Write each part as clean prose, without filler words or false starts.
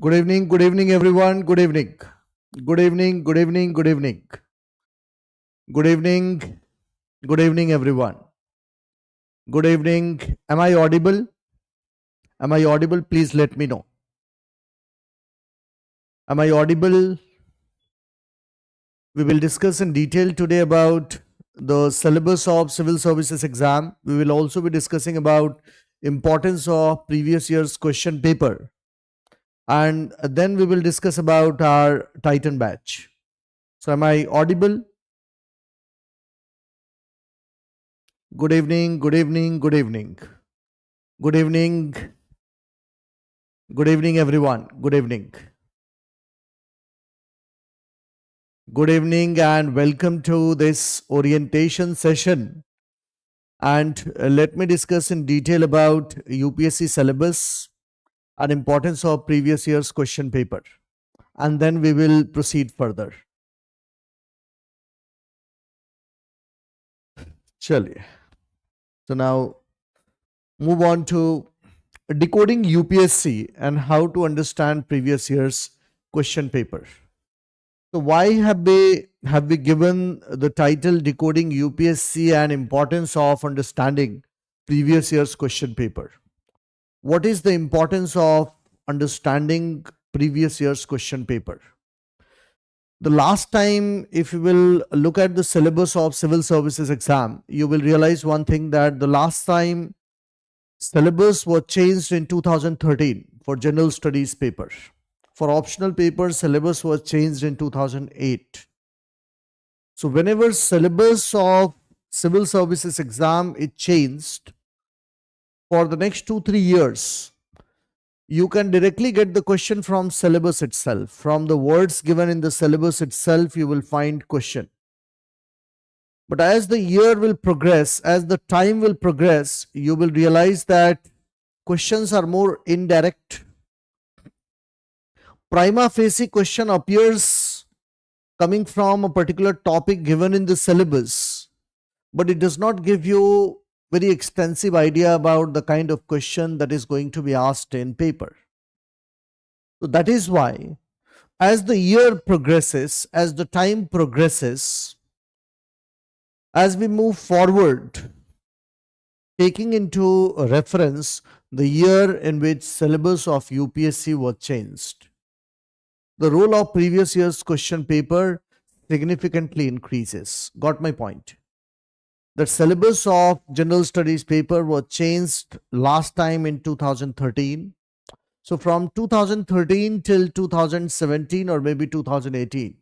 Good evening, everyone. Good evening. Good evening, good evening, good evening. Good evening, good evening, everyone. Good evening. Am I audible? Am I audible? Please let me know. Am I audible? We will discuss in detail today about the syllabus of civil services exam. We will also be discussing about importance of previous year's question paper. And then we will discuss about our Titan batch. So am I audible? Good evening, good evening, good evening. Good evening. Good evening, everyone. Good evening. Good evening and welcome to this orientation session. And let me discuss in detail about UPSC syllabus and importance of previous year's question paper. And then we will proceed further. Chaliye. So now move on to decoding UPSC and how to understand previous year's question paper. So why have we given the title decoding UPSC and importance of understanding previous year's question paper? What is the importance of understanding previous year's question paper? The last time, if you will look at the syllabus of civil services exam, you will realize one thing, that the last time syllabus was changed in 2013 for general studies paper. For optional papers, syllabus was changed in 2008. So whenever syllabus of civil services exam is changed, for the next 2-3 years, you can directly get the question from syllabus itself. From the words given in the syllabus itself, you will find question. But as the year will progress, as the time will progress, you will realize that questions are more indirect. Prima facie question appears coming from a particular topic given in the syllabus, but it does not give you very extensive idea about the kind of question that is going to be asked in paper. So that is why, as the year progresses, as the time progresses, as we move forward, taking into reference the year in which syllabus of UPSC was changed, the role of previous year's question paper significantly increases. Got my point? The syllabus of general studies paper was changed last time in 2013. So from 2013 till 2017 or maybe 2018,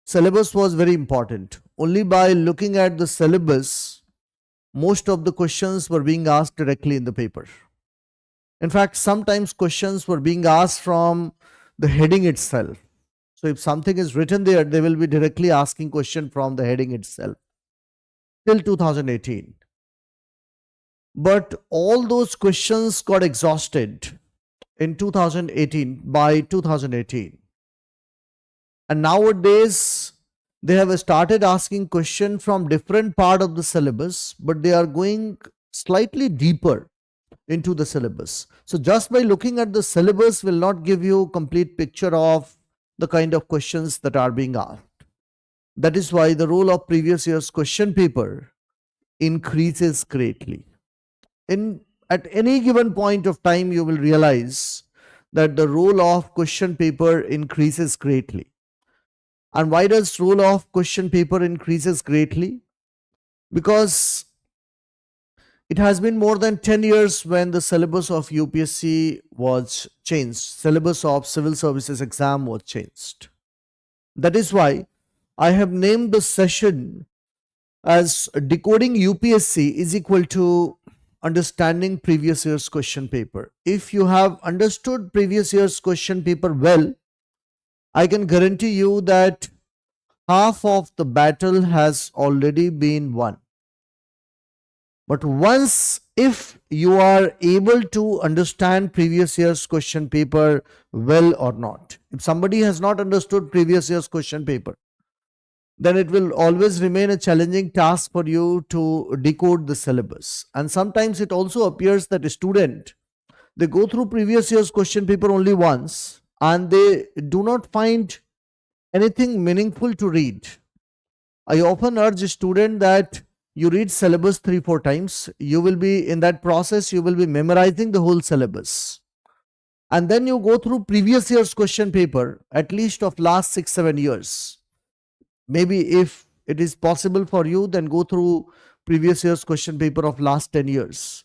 syllabus was very important. Only by looking at the syllabus, most of the questions were being asked directly in the paper. In fact, sometimes questions were being asked from the heading itself. So if something is written there, they will be directly asking question from the heading itself. Till 2018. But all those questions got exhausted in 2018, by 2018. And nowadays, they have started asking question from different part of the syllabus, but they are going slightly deeper into the syllabus. So just by looking at the syllabus will not give you a complete picture of the kind of questions that are being asked. That is why the role of previous year's question paper increases greatly. At any given point of time, you will realize that the role of question paper increases greatly. And why does role of question paper increases greatly? Because it has been more than 10 years when the syllabus of UPSC was changed. Syllabus of civil services exam was changed. That is why I have named the session as decoding UPSC is equal to understanding previous year's question paper. If you have understood previous year's question paper well, I can guarantee you that half of the battle has already been won. But once, if you are able to understand previous year's question paper well or not, if somebody has not understood previous year's question paper, then it will always remain a challenging task for you to decode the syllabus. And sometimes it also appears that a student They go through previous year's question paper only once and they do not find anything meaningful to read. I often urge a student that you read syllabus 3-4 times. You will be in that process, you will be memorizing the whole syllabus. And then you go through previous year's question paper, at least of last 6-7 years. Maybe if it is possible for you, then go through previous year's question paper of last 10 years.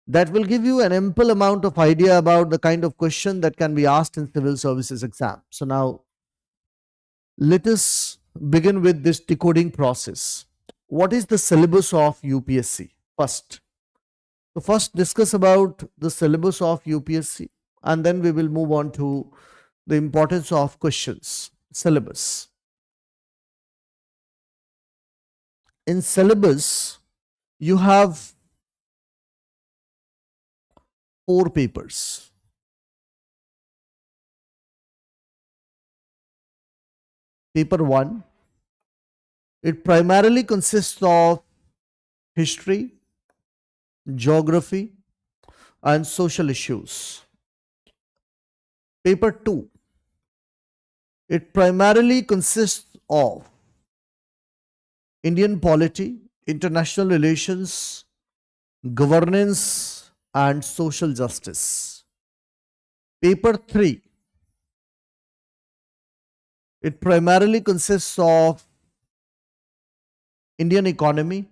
That will give you an ample amount of idea about the kind of question that can be asked in civil services exam. So now let us begin with this decoding process. What is the syllabus of UPSC? First discuss about the syllabus of UPSC and then we will move on to the importance of questions. Syllabus. In syllabus, you have 4 papers. Paper 1, it primarily consists of history, geography, and social issues. Paper 2, it primarily consists of Indian polity, international relations, governance, and social justice. Paper 3, it primarily consists of Indian economy,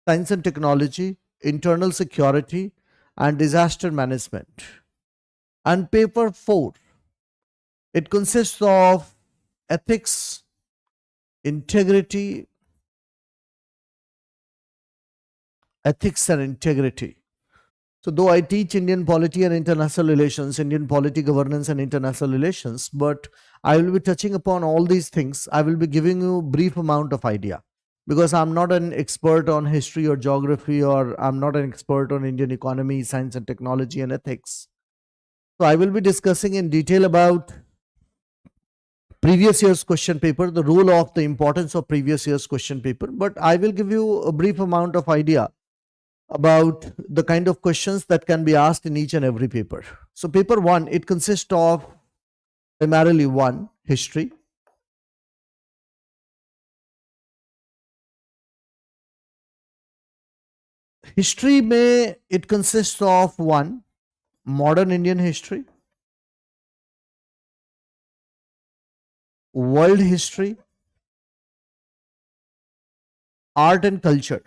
science and technology, internal security, and disaster management. And paper 4, it consists of ethics, integrity, ethics and integrity. So though I teach Indian polity and international relations, Indian polity, governance and international relations, but I will be touching upon all these things. I will be giving you a brief amount of idea because I'm not an expert on history or geography, or I'm not an expert on Indian economy, science and technology and ethics. So I will be discussing in detail about previous year's question paper, the role of the importance of previous year's question paper, but I will give you a brief amount of idea about the kind of questions that can be asked in each and every paper. So paper 1, it consists of primarily 1, history. History may, it consists of 1, modern Indian history, world history, art and culture.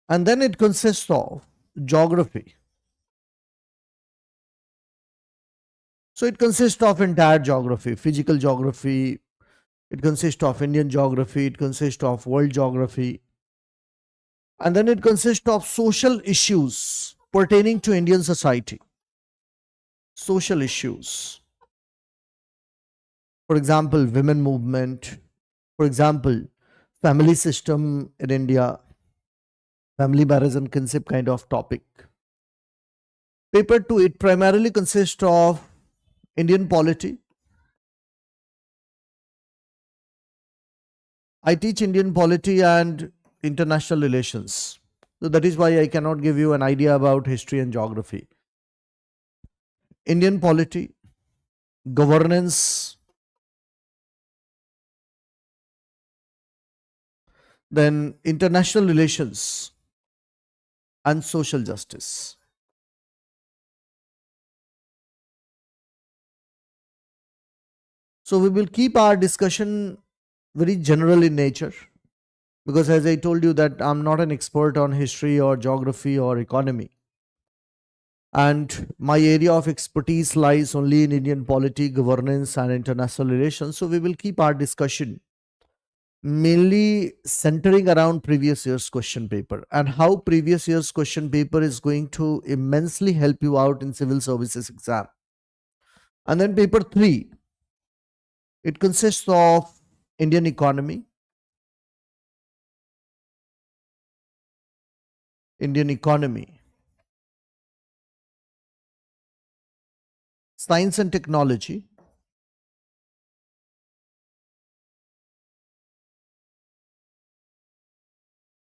And then it consists of geography. So it consists of entire geography, physical geography, it consists of Indian geography, it consists of world geography. And then it consists of social issues pertaining to Indian society. Social issues. For example, women movement. For example, family system in India, family marriage and kinship kind of topic. Paper 2, it primarily consists of Indian polity. I teach Indian polity and international relations. So that is why I cannot give you an idea about history and geography. Indian polity, governance, then international relations and social justice. So we will keep our discussion very general in nature because as I told you that I'm not an expert on history or geography or economy. And my area of expertise lies only in Indian polity, governance and international relations. So we will keep our discussion mainly centering around previous year's question paper and how previous year's question paper is going to immensely help you out in civil services exam. And then paper 3, it consists of Indian economy, science and technology,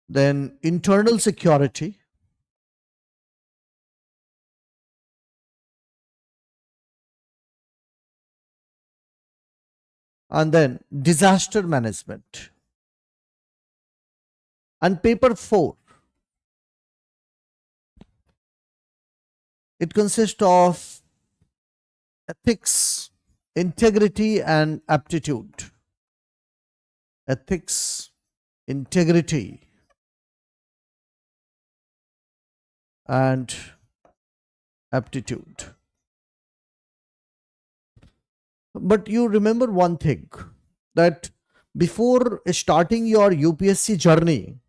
then internal security, and then disaster management. And paper 4, it consists of ethics, integrity, and aptitude. Ethics, integrity, and aptitude. But you remember one thing, that before starting your UPSC journey,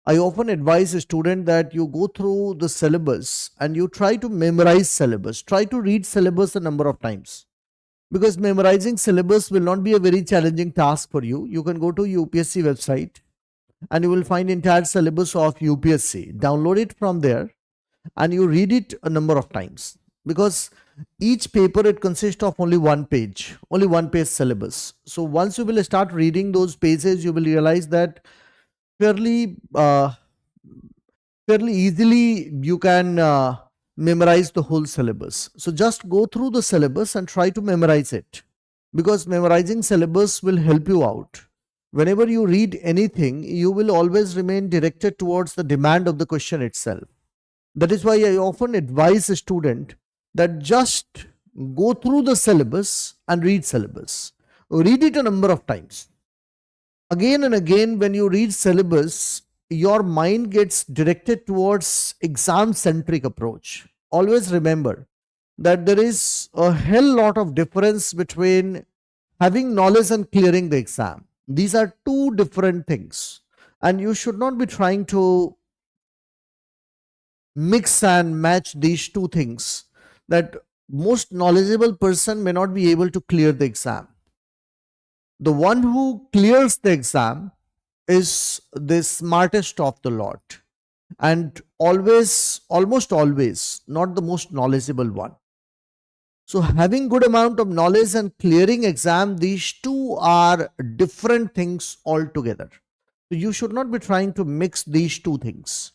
I often advise a student that you go through the syllabus and you try to memorize syllabus. Try to read syllabus a number of times, because memorizing syllabus will not be a very challenging task for you. You can go to UPSC website and you will find entire syllabus of UPSC. Download it from there and you read it a number of times, because each paper, it consists of only one page syllabus. So once you will start reading those pages, you will realize that fairly easily you can memorize the whole syllabus. So just go through the syllabus and try to memorize it, because memorizing syllabus will help you out. Whenever you read anything, you will always remain directed towards the demand of the question itself. That is why I often advise a student that just go through the syllabus and read syllabus. Read it a number of times. Again and again, when you read syllabus, your mind gets directed towards exam-centric approach. Always remember that there is a hell lot of difference between having knowledge and clearing the exam. These are two different things, and you should not be trying to mix and match these two things, that most knowledgeable person may not be able to clear the exam. The one who clears the exam is the smartest of the lot, and almost always not the most knowledgeable one. So having good amount of knowledge and clearing exam, these two are different things altogether. So you should not be trying to mix these two things.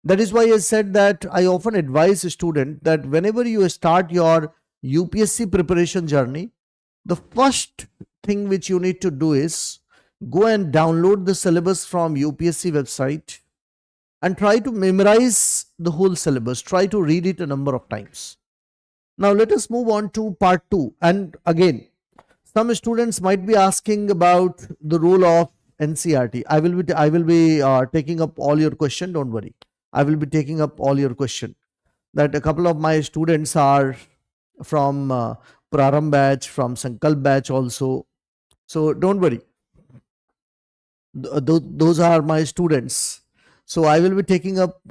That is why I said that I often advise a student that whenever you start your UPSC preparation journey, the first thing which you need to do is go and download the syllabus from UPSC website and try to memorize the whole syllabus. Try to read it a number of times. Now let us move on to part 2. And again, some students might be asking about the role of NCERT. I will be taking up all your question. Don't worry. I will be taking up all your question. That a couple of my students are from Prarambh batch, from Sankalp batch also. So don't worry. Those are my students. So I will be taking up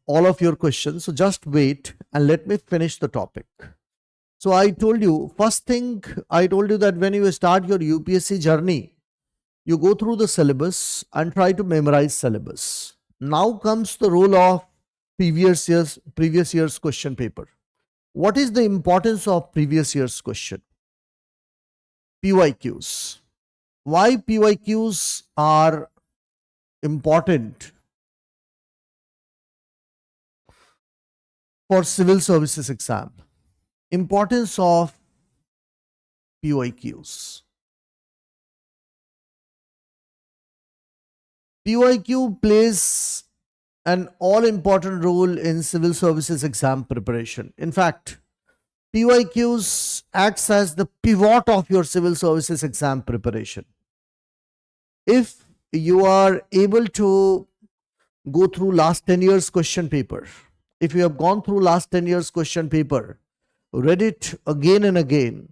all of your questions. So just wait and let me finish the topic. So I told you, first thing I told you that when you start your UPSC journey, you go through the syllabus and try to memorize syllabus. Now comes the role of previous year's question paper. What is the importance of previous year's question? PYQs. Why PYQs are important for civil services exam? Importance of PYQs. PYQ plays an all-important role in civil services exam preparation. In fact, PYQs acts as the pivot of your civil services exam preparation. If you are able to go through last 10 years question paper, if you have gone through last 10 years question paper, read it again and again,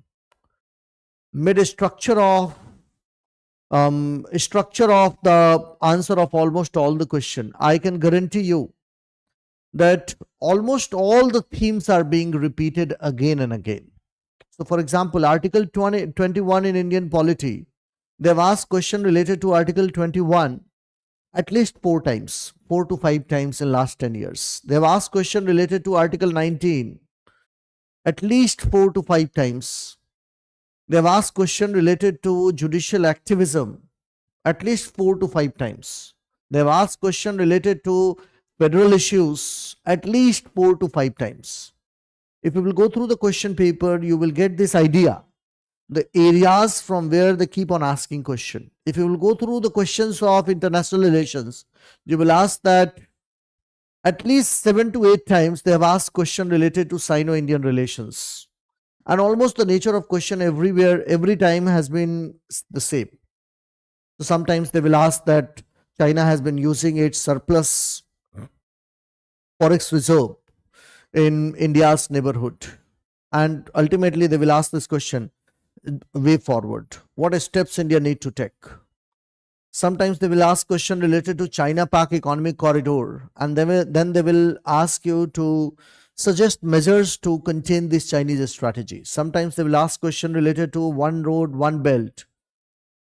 made a structure of the answer of almost all the question, I can guarantee you that almost all the themes are being repeated again and again. So for example, Article 21 in Indian polity, they have asked question related to Article 21 at least 4 times, 4 to 5 times in last 10 years. They have asked question related to Article 19 at least 4 to 5 times. They have asked question related to judicial activism at least 4 to 5 times. They have asked question related to federal issues at least 4 to 5 times. If you will go through the question paper, you will get this idea, the areas from where they keep on asking question. If you will go through the questions of international relations, you will ask that at least 7 to 8 times they have asked question related to Sino-Indian relations. And almost the nature of question everywhere, every time has been the same. So sometimes they will ask that China has been using its surplus forex reserve in India's neighborhood. And ultimately they will ask this question, way forward. What steps India need to take? Sometimes they will ask question related to China-Pak economic corridor, and then they will ask you to suggest measures to contain this Chinese strategy. Sometimes they will ask question related to one road, one belt,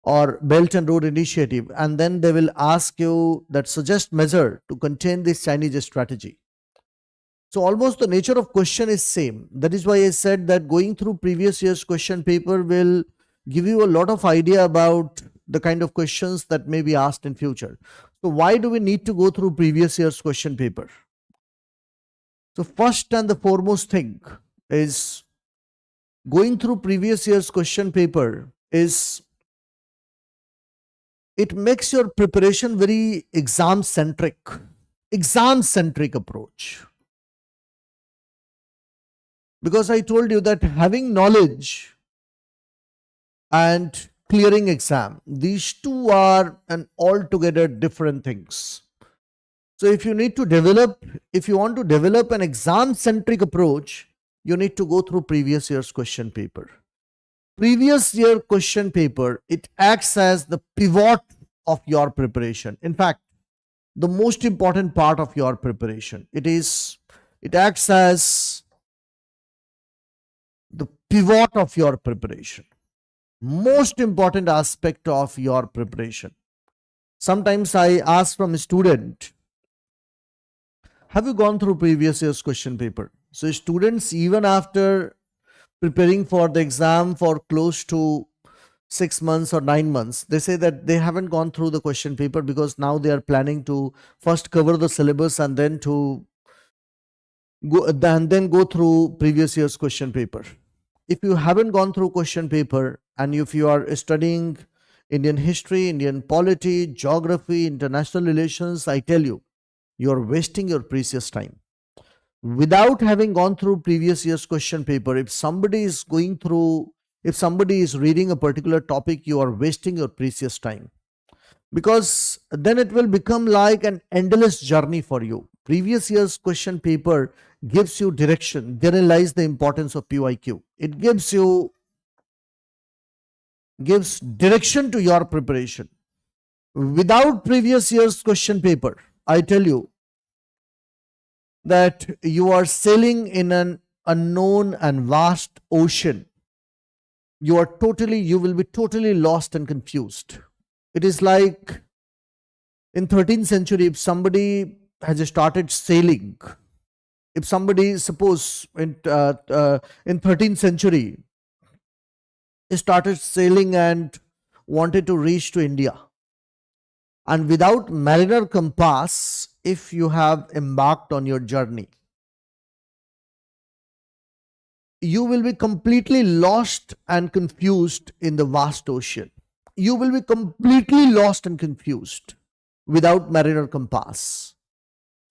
or Belt and Road Initiative, and then they will ask you that suggest measure to contain this Chinese strategy. So almost the nature of question is same. That is why I said that going through previous year's question paper will give you a lot of idea about the kind of questions that may be asked in future. So why do we need to go through previous year's question paper? So first and the foremost thing is going through previous year's question paper is it makes your preparation very exam-centric approach. Because I told you that having knowledge and clearing exam, these two are an altogether different things. So if you want to develop an exam-centric approach, you need to go through previous year's question paper. Previous year question paper, it acts as the pivot of your preparation. In fact, the most important part of your preparation. It acts as the pivot of your preparation. Most important aspect of your preparation. Sometimes I ask from a student, have you gone through previous year's question paper? So students, even after preparing for the exam for close to 6 months or 9 months, they say that they haven't gone through the question paper because now they are planning to first cover the syllabus and then go through previous year's question paper. If you haven't gone through question paper and if you are studying Indian history, Indian polity, geography, international relations, I tell you, you are wasting your precious time. Without having gone through previous year's question paper, if somebody is reading a particular topic, you are wasting your precious time. Because then it will become like an endless journey for you. Previous year's question paper gives you direction. Therein lies the importance of PYQ. It gives direction to your preparation. Without previous year's question paper, I tell you that you are sailing in an unknown and vast ocean. You will be totally lost and confused. It is like in 13th century, if somebody has started sailing, if somebody, suppose in 13th century, started sailing and wanted to reach to India, and without mariner compass, if you have embarked on your journey, you will be completely lost and confused in the vast ocean. You will be completely lost and confused without mariner compass.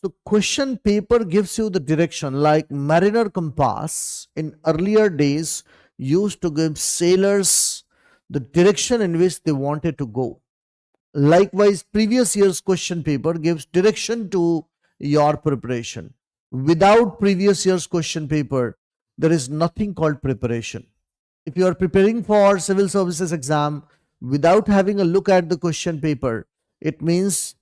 So question paper gives you the direction, like mariner compass in earlier days used to give sailors the direction in which they wanted to go. Likewise, previous year's question paper gives direction to your preparation. Without previous year's question paper, there is nothing called preparation. If you are preparing for civil services exam without having a look at the question paper, it means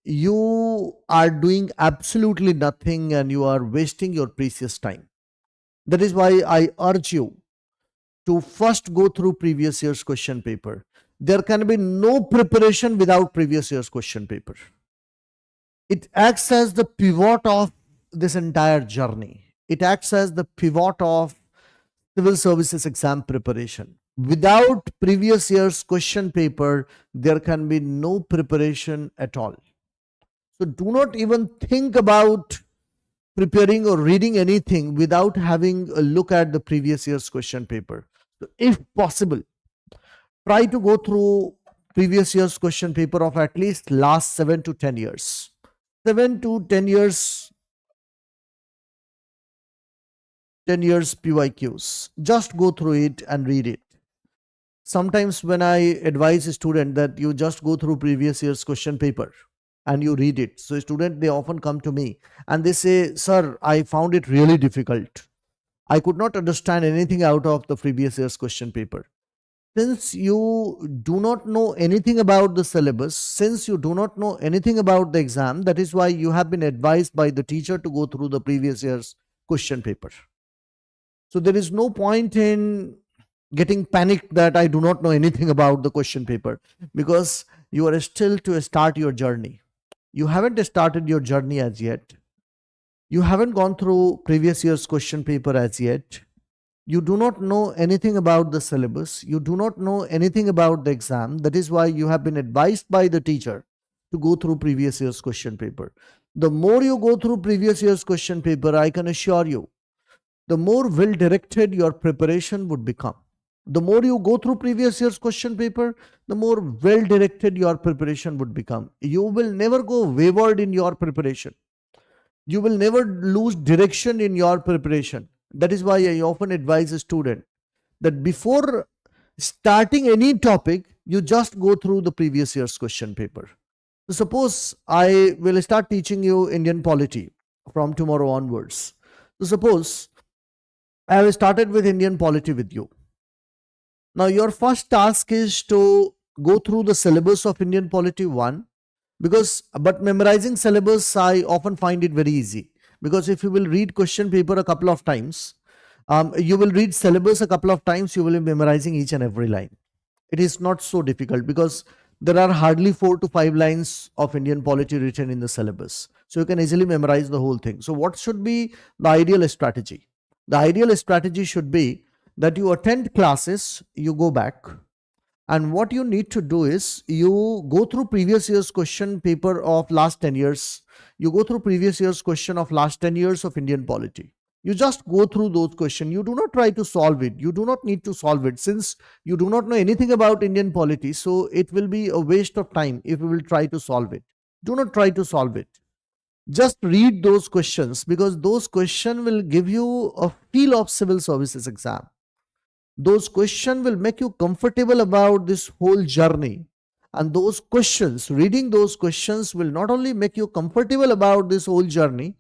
you are doing absolutely nothing and you are wasting your precious time. That is why I urge you to first go through previous year's question paper. There can be no preparation without previous year's question paper. It acts as the pivot of this entire journey. It acts as the pivot of civil services exam preparation. Without previous year's question paper, there can be no preparation at all. So do not even think about preparing or reading anything without having a look at the previous year's question paper. So if possible, try to go through previous year's question paper of at least last 7 to 10 years. 7 to 10 years, 10 years PYQs. Just go through it and read it. Sometimes when I advise a student that you just go through previous year's question paper and you read it. So student, they often come to me and they say, sir, I found it really difficult. I could not understand anything out of the previous year's question paper. Since you do not know anything about the syllabus, since you do not know anything about the exam, that is why you have been advised by the teacher to go through the previous year's question paper. So there is no point in getting panicked that I do not know anything about the question paper, because you are still to start your journey. You haven't started your journey as yet. You haven't gone through previous year's question paper as yet. You do not know anything about the syllabus. You do not know anything about the exam. That is why you have been advised by the teacher to go through previous year's question paper. The more you go through previous year's question paper, I can assure you, the more well-directed your preparation would become. The more you go through previous year's question paper, the more well-directed your preparation would become. You will never go wayward in your preparation. You will never lose direction in your preparation. That is why I often advise a student that before starting any topic, you just go through the previous year's question paper. So suppose I will start teaching you Indian polity from tomorrow onwards. So suppose I have started with Indian polity with you. Now your first task is to go through the syllabus of Indian polity 1, but memorizing syllabus, I often find it very easy, because if you will read question paper a couple of times, you will read syllabus a couple of times, you will be memorizing each and every line. It is not so difficult because there are hardly 4 to 5 lines of Indian polity written in the syllabus. So you can easily memorize the whole thing. So what should be the ideal strategy? The ideal strategy should be that you attend classes, you go back, and what you need to do is you go through previous year's question paper of last 10 years. You go through previous year's question of last 10 years of Indian polity. You just go through those questions. You do not try to solve it. You do not need to solve it, since you do not know anything about Indian polity. So it will be a waste of time if you will try to solve it. Do not try to solve it. Just read those questions, because those questions will give you a feel of civil services exam. Those questions will make you comfortable about this whole journey. And those questions, reading those questions, will not only make you comfortable about this whole journey,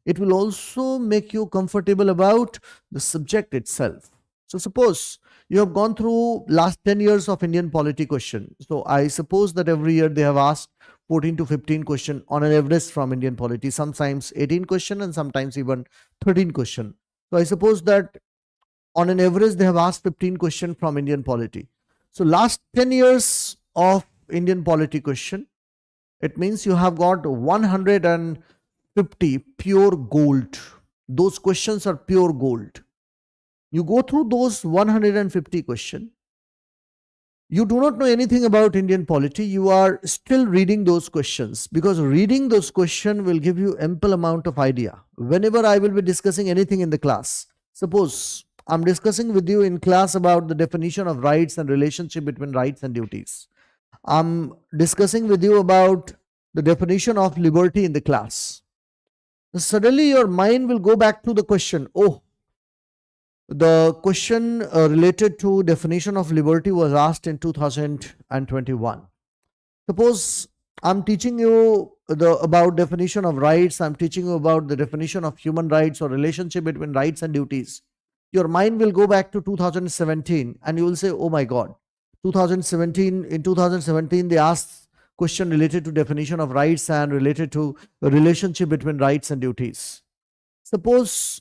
it will also make you comfortable about the subject itself. So suppose you have gone through last 10 years of Indian polity question. So I suppose that every year they have asked 14 to 15 question on an average from Indian polity, sometimes 18 question and sometimes even 13 question. So I suppose that on an average they have asked 15 question from Indian polity. So last 10 years of Indian polity question, it means you have got 150 pure gold. Those questions are pure gold. You go through those 150 questions. You do not know anything about Indian polity. You are still reading those questions, because reading those questions will give you ample amount of idea. Whenever I will be discussing anything in the class, suppose I'm discussing with you in class about the definition of rights and relationship between rights and duties. I'm discussing with you about the definition of liberty in the class. Suddenly your mind will go back to the question, oh, the question related to definition of liberty was asked in 2021. Suppose I'm teaching you about definition of rights, I'm teaching you about the definition of human rights or relationship between rights and duties. Your mind will go back to 2017 and you will say, oh my God, in 2017 they asked question related to definition of rights and related to the relationship between rights and duties. Suppose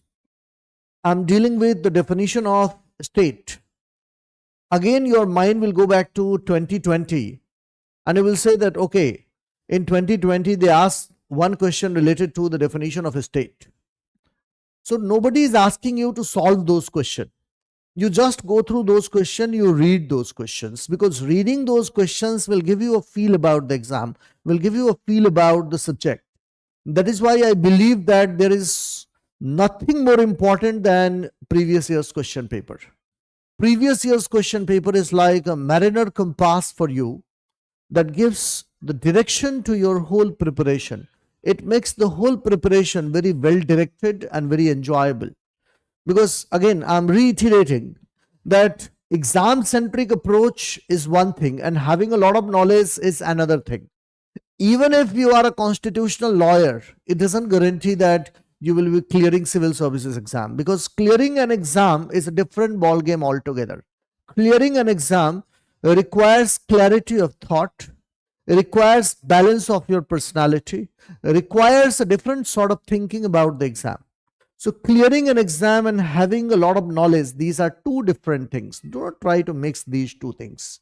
I'm dealing with the definition of state. Again, your mind will go back to 2020 and you will say that, okay, in 2020 they asked one question related to the definition of a state. So nobody is asking you to solve those questions. You just go through those questions, you read those questions, because reading those questions will give you a feel about the exam, will give you a feel about the subject. That is why I believe that there is nothing more important than previous year's question paper. Previous year's question paper is like a mariner compass for you that gives the direction to your whole preparation. It makes the whole preparation very well directed and very enjoyable. Because again, I'm reiterating that exam-centric approach is one thing and having a lot of knowledge is another thing. Even if you are a constitutional lawyer, it doesn't guarantee that you will be clearing civil services exam, because clearing an exam is a different ball game altogether. Clearing an exam requires clarity of thought, requires balance of your personality, requires a different sort of thinking about the exam. So clearing an exam and having a lot of knowledge, these are two different things. Do not try to mix these two things.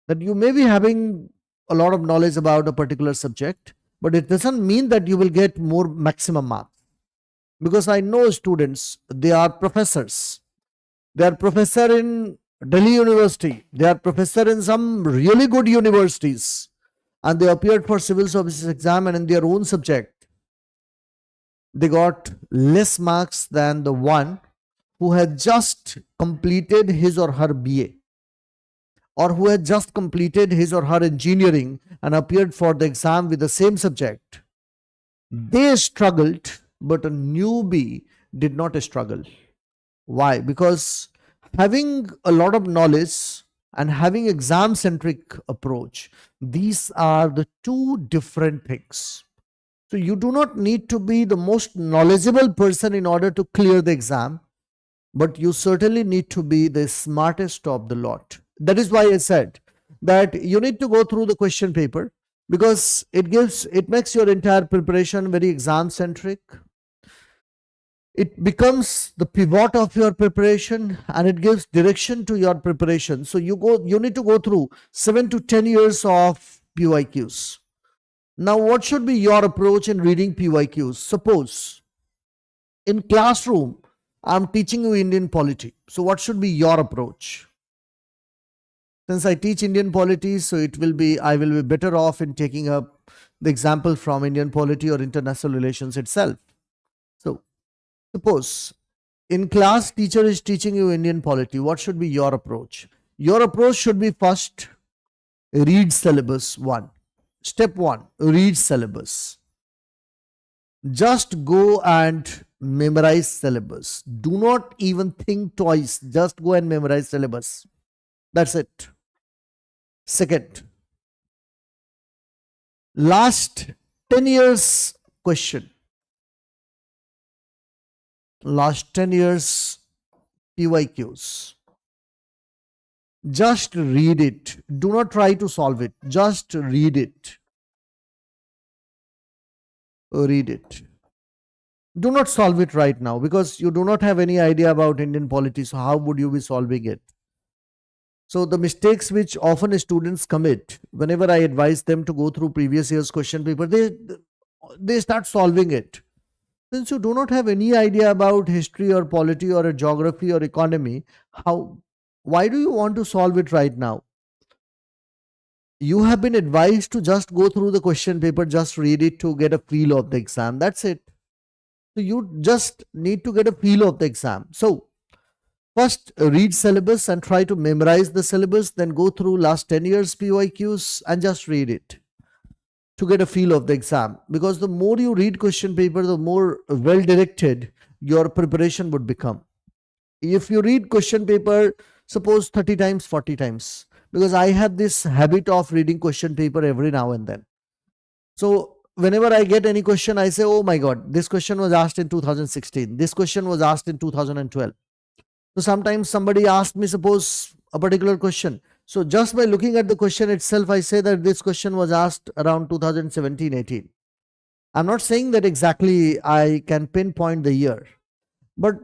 That you may be having a lot of knowledge about a particular subject, but it doesn't mean that you will get more maximum marks. Because I know students, they are professors. They are professor in Delhi University. They are professor in some really good universities. And they appeared for civil services exam, and in their own subject, they got less marks than the one who had just completed his or her BA, or who had just completed his or her engineering and appeared for the exam with the same subject. They struggled, but a newbie did not struggle. Why? Because having a lot of knowledge and having exam-centric approach, these are the two different things. So you do not need to be the most knowledgeable person in order to clear the exam, but you certainly need to be the smartest of the lot. That is why I said that you need to go through the question paper, because it makes your entire preparation very exam-centric. It becomes the pivot of your preparation, and it gives direction to your preparation. So you need to go through 7 to 10 years of PYQs. Now, what should be your approach in reading PYQs? Suppose in classroom, I'm teaching you Indian polity. So what should be your approach? Since I teach Indian polity, so I will be better off in taking up the example from Indian polity or international relations itself. So suppose in class, teacher is teaching you Indian polity. What should be your approach? Your approach should be first, read syllabus 1. Step 1, read syllabus. Just go and memorize syllabus. Do not even think twice. Just go and memorize syllabus. That's it. Second, last 10 years question. Last 10 years PYQs. Just read it. Do not try to solve it. Just read it. Read it. Do not solve it right now, because you do not have any idea about Indian polity. So how would you be solving it? So the mistakes which often students commit, whenever I advise them to go through previous year's question paper, they start solving it. Since you do not have any idea about history or polity or geography or economy, why do you want to solve it right now? You have been advised to just go through the question paper, just read it to get a feel of the exam. That's it. So you just need to get a feel of the exam. So first, read syllabus and try to memorize the syllabus, then go through last 10 years PYQs and just read it to get a feel of the exam. Because the more you read question paper, the more well directed your preparation would become. If you read question paper, suppose 30 times, 40 times, because I have this habit of reading question paper every now and then. So whenever I get any question, I say, oh my God, this question was asked in 2016. This question was asked in 2012. So sometimes somebody asked me, suppose a particular question. So just by looking at the question itself, I say that this question was asked around 2017-18. I'm not saying that exactly I can pinpoint the year, but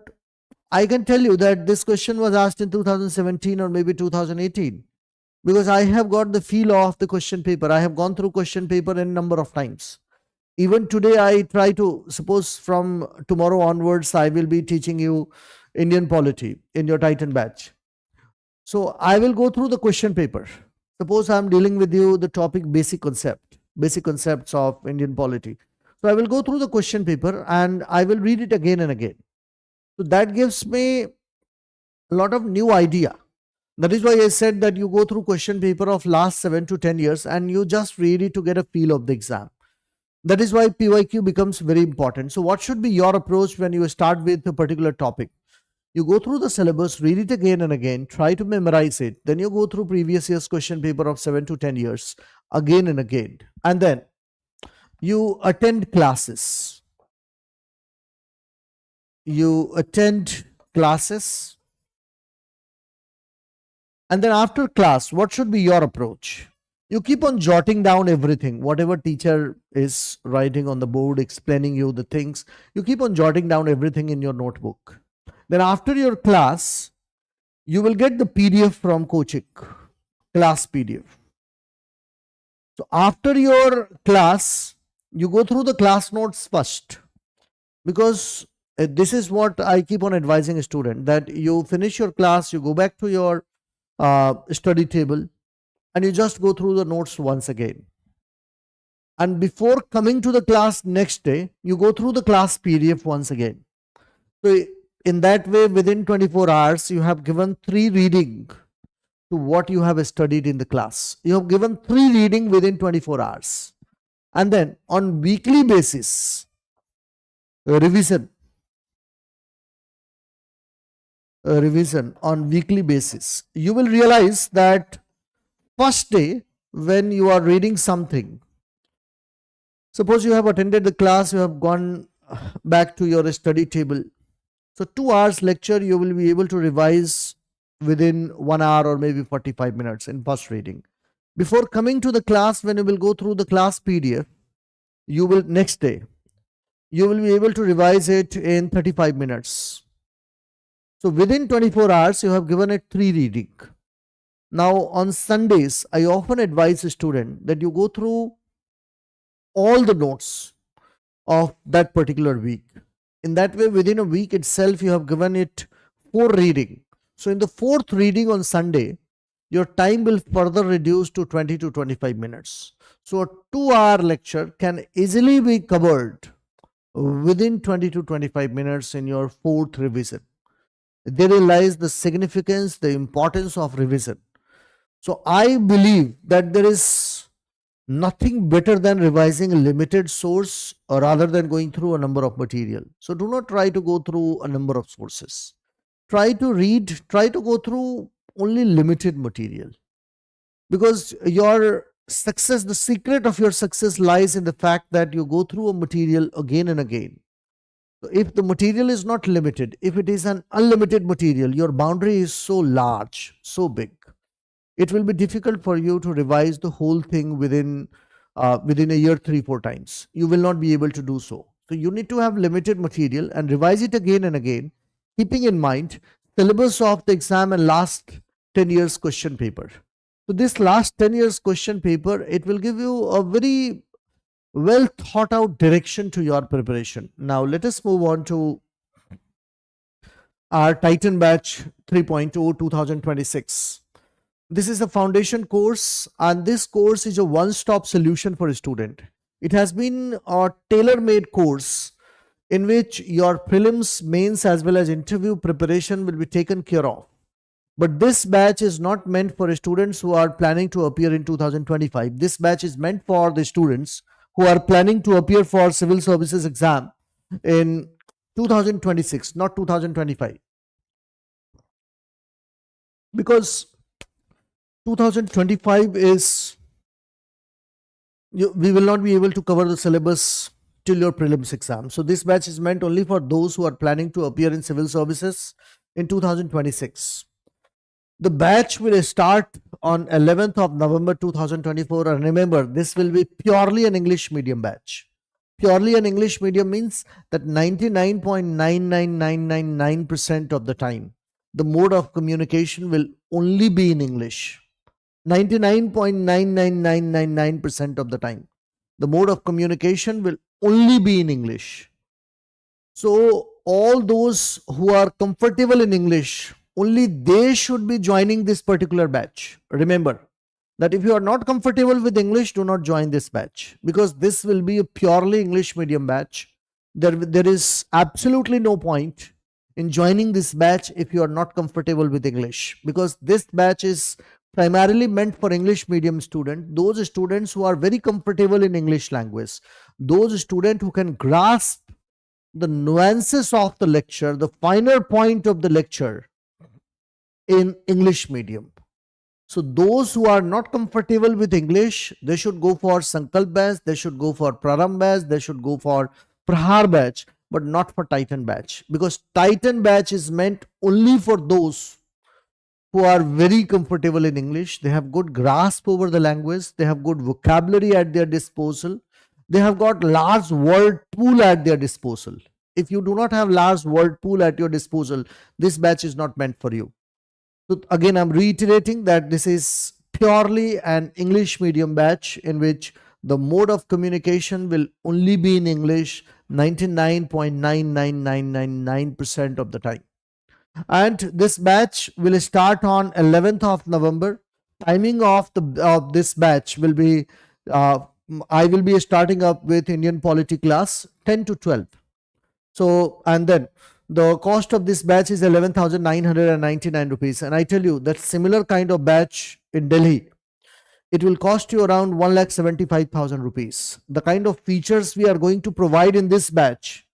I can tell you that this question was asked in 2017 or maybe 2018, because I have got the feel of the question paper. I have gone through question paper a number of times. Even today, I try to, suppose from tomorrow onwards, I will be teaching you Indian polity in your Titan batch. So I will go through the question paper. Suppose I'm dealing with you the topic basic concepts of Indian polity. So I will go through the question paper and I will read it again and again. So that gives me a lot of new idea. That is why I said that you go through question paper of last 7 to 10 years and you just read it to get a feel of the exam. That is why PYQ becomes very important. So what should be your approach when you start with a particular topic? You go through the syllabus, read it again and again, try to memorize it. Then you go through previous year's question paper of 7 to 10 years again and again. And then you attend classes. You attend classes. And then after class, what should be your approach? You keep on jotting down everything, whatever teacher is writing on the board, explaining you the things. You keep on jotting down everything in your notebook. Then after your class, you will get the PDF from 𝐂𝐃𝐃𝐄𝐃, class PDF. So after your class, you go through the class notes first, because this is what I keep on advising a student, that you finish your class, you go back to your study table and you just go through the notes once again. And before coming to the class next day, you go through the class PDF once again. So in that way, within 24 hours, you have given 3 reading to what you have studied in the class. You have given 3 reading within 24 hours. And then on weekly basis, revision on weekly basis. You will realize that first day when you are reading something, suppose you have attended the class, you have gone back to your study table. So 2 hours lecture, you will be able to revise within 1 hour or maybe 45 minutes in first reading. Before coming to the class, when you will go through the class PDF, you will next day, you will be able to revise it in 35 minutes. So within 24 hours, you have given it 3 reading. Now on Sundays, I often advise a student that you go through all the notes of that particular week. In that way, within a week itself, you have given it 4 reading. So in the 4th reading on Sunday, your time will further reduce to 20 to 25 minutes. So a 2-hour lecture can easily be covered within 20 to 25 minutes in your 4th revision. Therein lies the significance, the importance of revision. So I believe that there is nothing better than revising a limited source rather than going through a number of material. So do not try to go through a number of sources. Try to go through only limited material. Because your success, the secret of your success lies in the fact that you go through a material again and again. So if the material is not limited, if it is an unlimited material, your boundary is so large, so big, it will be difficult for you to revise the whole thing within a year 3-4 times. You will not be able to do so. So you need to have limited material and revise it again and again, keeping in mind syllabus of the exam and last 10 years question paper. So this last 10 years question paper, it will give you a very well thought out direction to your preparation. Now let us move on to our Titan batch 3.0 2026. This is a foundation course, and this course is a one-stop solution for a student. It has been a tailor-made course in which your prelims, mains as well as interview preparation will be taken care of. But this batch is not meant for students who are planning to appear in 2025. This batch is meant for the students who are planning to appear for civil services exam in 2026, not 2025. Because 2025 is, we will not be able to cover the syllabus till your prelims exam. So this batch is meant only for those who are planning to appear in civil services in 2026. The batch will start on 11th of November 2024, and remember, this will be purely an English medium batch. Purely an English medium means that 99.99999% of the time, the mode of communication will only be in English. 99.99999% of the time, the mode of communication will only be in English. So all those who are comfortable in English, only they should be joining this particular batch. Remember that if you are not comfortable with English, do not join this batch, because this will be a purely English medium batch. There is absolutely no point in joining this batch if you are not comfortable with English, because this batch is primarily meant for English medium students, those students who are very comfortable in English language, those students who can grasp the nuances of the lecture, the finer point of the lecture in English medium. So those who are not comfortable with English, they should go for Sankalp batch, they should go for Praram batch, they should go for Prahar batch, but not for Titan batch, because Titan batch is meant only for those who are very comfortable in English. They have good grasp over the language, they have good vocabulary at their disposal, they have got large word pool at their disposal. If you do not have large word pool at your disposal, this batch is not meant for you. So again, I'm reiterating that this is purely an English medium batch in which the mode of communication will only be in English 99.99999% of the time. And this batch will start on 11th of November. Timing of this batch will be, I will be starting up with Indian Polity class 10 to 12. So, and then the cost of this batch is 11,999 rupees. And I tell you that similar kind of batch in Delhi, it will cost you around 1,75,000 rupees. The kind of features we are going to provide in this batch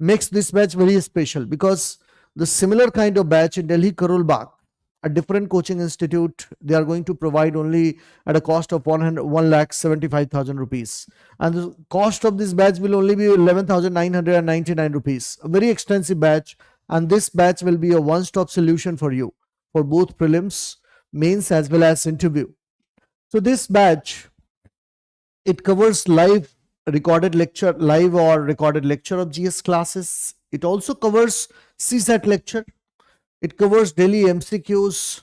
makes this batch very special, because the similar kind of batch in Delhi Karol Bagh, a different coaching institute, they are going to provide only at a cost of 1,75,000 rupees. And the cost of this batch will only be 11,999 rupees. A very extensive batch. And this batch will be a one-stop solution for you for both prelims, mains, as well as interview. So this batch, it covers live recorded lecture, live or recorded lecture of GS classes. It also covers CSAT lecture. It covers daily MCQs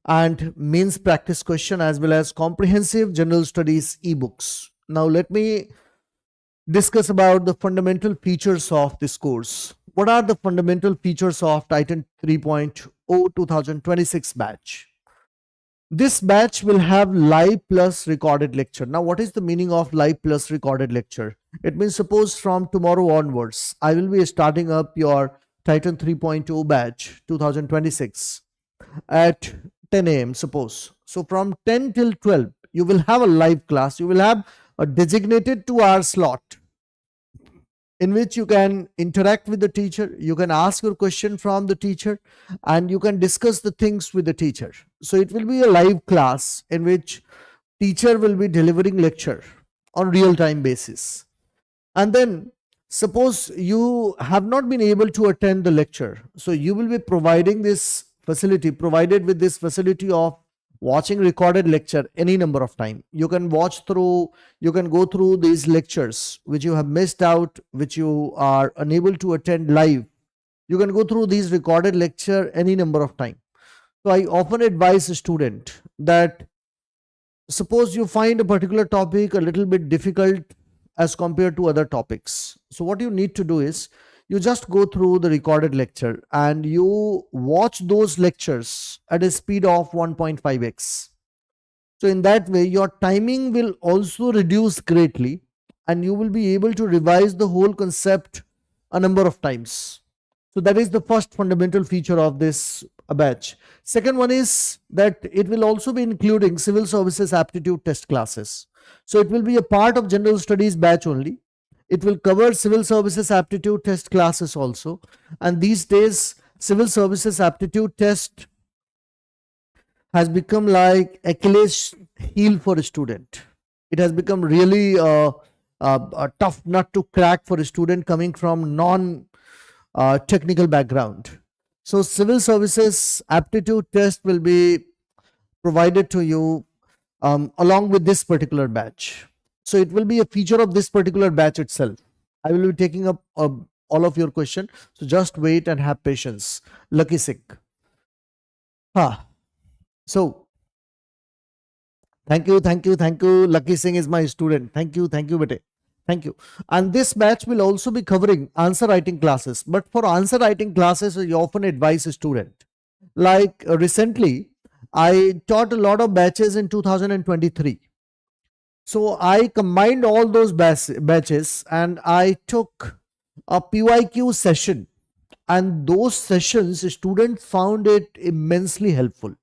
and mains practice question, as well as comprehensive general studies ebooks. Now let me discuss about the fundamental features of this course. What are the fundamental features of Titan 3.0 2026 batch? This batch will have live plus recorded lecture. Now, what is the meaning of live plus recorded lecture? It means, suppose from tomorrow onwards, I will be starting up your Titan 3.0 batch 2026 at 10 a.m. suppose. So from 10 till 12, you will have a live class. You will have a designated 2-hour slot in which you can interact with the teacher, you can ask your question from the teacher, and you can discuss the things with the teacher. So it will be a live class in which teacher will be delivering lecture on real-time basis. And then suppose you have not been able to attend the lecture, so you will be provided with this facility of watching recorded lecture any number of time. You can go through these lectures which you have missed out, which you are unable to attend live. You can go through these recorded lecture any number of time. So I often advise a student that suppose you find a particular topic a little bit difficult as compared to other topics. So what you need to do is you just go through the recorded lecture and you watch those lectures at a speed of 1.5x. So in that way, your timing will also reduce greatly and you will be able to revise the whole concept a number of times. So that is the first fundamental feature of this batch. Second one is that it will also be including civil services aptitude test classes. So it will be a part of general studies batch only. It will cover civil services aptitude test classes also. And these days, civil services aptitude test has become like Achilles heel for a student. It has become really a tough nut to crack for a student coming from non-technical background. So civil services aptitude test will be provided to you along with this particular batch. So it will be a feature of this particular batch itself. I will be taking up all of your questions. So just wait and have patience. Lucky Sikh. So thank you. Lucky Singh is my student. Thank you, bete. Thank you. And this batch will also be covering answer writing classes. But for answer writing classes, you often advise a student Like recently, I taught a lot of batches in 2023. So I combined all those batches and I took a PYQ session, and those sessions students found it immensely helpful.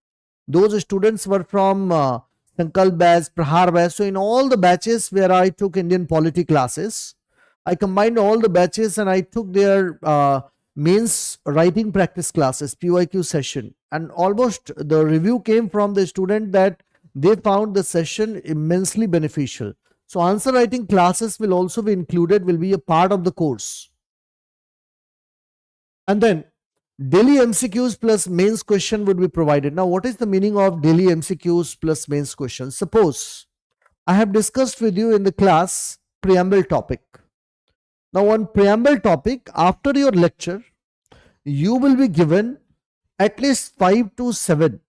Those students were from Sankalp batch, Prahar batch. So in all the batches where I took Indian polity classes, I combined all the batches and I took their mains writing practice classes, PYQ session. And almost the review came from the student that they found the session immensely beneficial. So answer writing classes will also be included, will be a part of the course. And then daily MCQs plus mains question would be provided. Now, what is the meaning of daily MCQs plus mains question? Suppose I have discussed with you in the class preamble topic. Now, on preamble topic, after your lecture, you will be given at least 5 to 7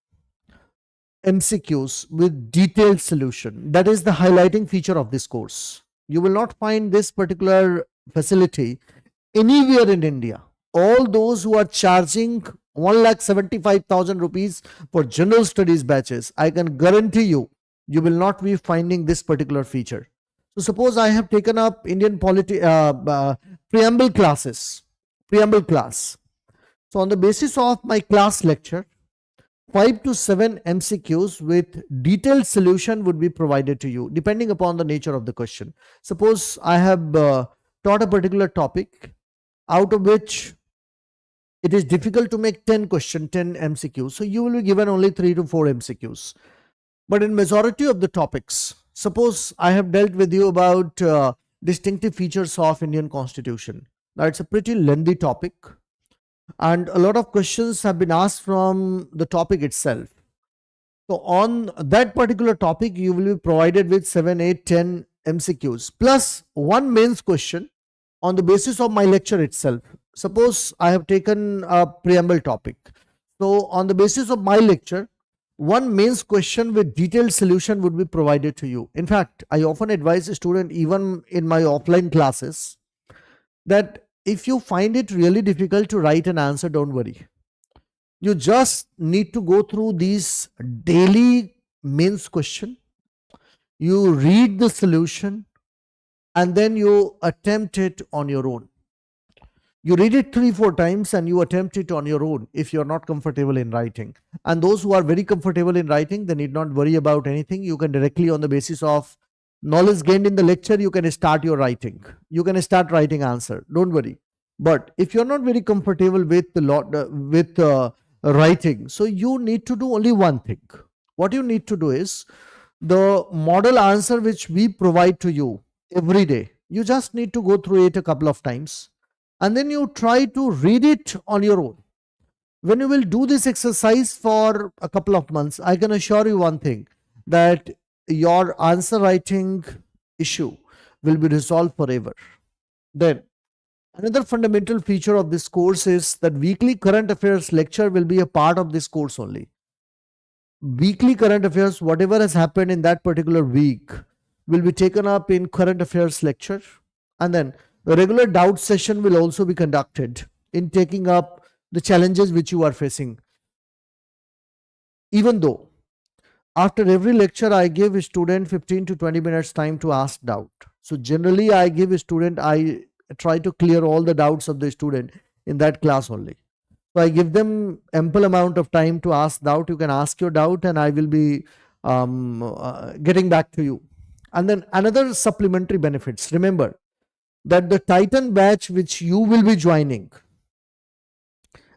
MCQs with detailed solution. That is the highlighting feature of this course. You will not find this particular facility anywhere in India. All those who are charging 1,75,000 rupees for general studies batches, I can guarantee you, you will not be finding this particular feature. So suppose I have taken up Indian polity preamble classes, preamble class. So on the basis of my class lecture, 5 to 7 MCQs with detailed solution would be provided to you depending upon the nature of the question. Suppose I have taught a particular topic out of which it is difficult to make 10 MCQs. So you will be given only 3 to 4 MCQs. But in majority of the topics, suppose I have dealt with you about distinctive features of Indian Constitution. Now it's a pretty lengthy topic and a lot of questions have been asked from the topic itself. So on that particular topic, you will be provided with 7, 8, 10 MCQs plus one mains question on the basis of my lecture itself. Suppose I have taken a preamble topic. So on the basis of my lecture, one mains question with detailed solution would be provided to you. In fact, I often advise a student, even in my offline classes, that if you find it really difficult to write an answer, don't worry. You just need to go through these daily mains question. You read the solution and then you attempt it on your own. You read it 3-4 times and you attempt it on your own if you're not comfortable in writing. And those who are very comfortable in writing, they need not worry about anything. You can directly, on the basis of knowledge gained in the lecture, you can start your writing. You can start writing answer. Don't worry. But if you're not very comfortable with the writing, so you need to do only one thing. What you need to do is the model answer which we provide to you every day. You just need to go through it a couple of times and then you try to read it on your own. When you will do this exercise for a couple of months, I can assure you one thing, that your answer writing issue will be resolved forever. Then another fundamental feature of this course is that weekly current affairs lecture will be a part of this course only. Weekly current affairs, whatever has happened in that particular week, will be taken up in current affairs lecture. And then the regular doubt session will also be conducted in taking up the challenges which you are facing. Even though after every lecture, I give a student 15 to 20 minutes time to ask doubt. So generally, I give a student, I try to clear all the doubts of the student in that class only. So I give them ample amount of time to ask doubt. You can ask your doubt and I will be getting back to you. And then another supplementary benefits. Remember that the Titan batch which you will be joining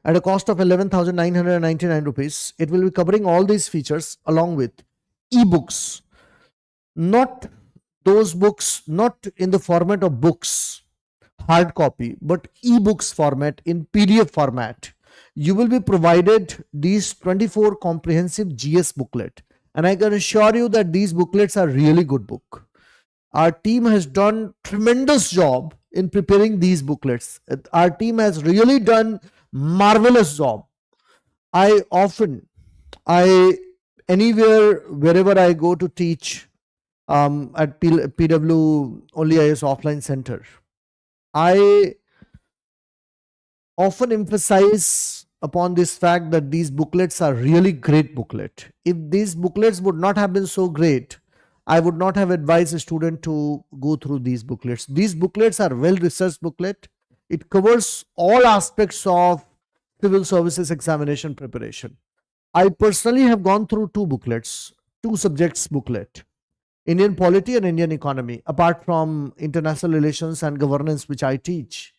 at a cost of 11,999 rupees, it will be covering all these features along with ebooks. Not those books, not in the format of books, hard copy, but ebooks format, in PDF format. You will be provided these 24 comprehensive GS booklet. And I can assure you that these booklets are really good book. Our team has done tremendous job in preparing these booklets. Our team has really done marvelous job. Anywhere, wherever I go to teach at PW OnlyIAS offline center, I often emphasize upon this fact that these booklets are really great booklet. If these booklets would not have been so great, I would not have advised a student to go through these booklets. These booklets are well researched booklet. It covers all aspects of civil services examination preparation. I personally have gone through two booklets, two subjects booklet, Indian polity and Indian economy, apart from international relations and governance, which I teach.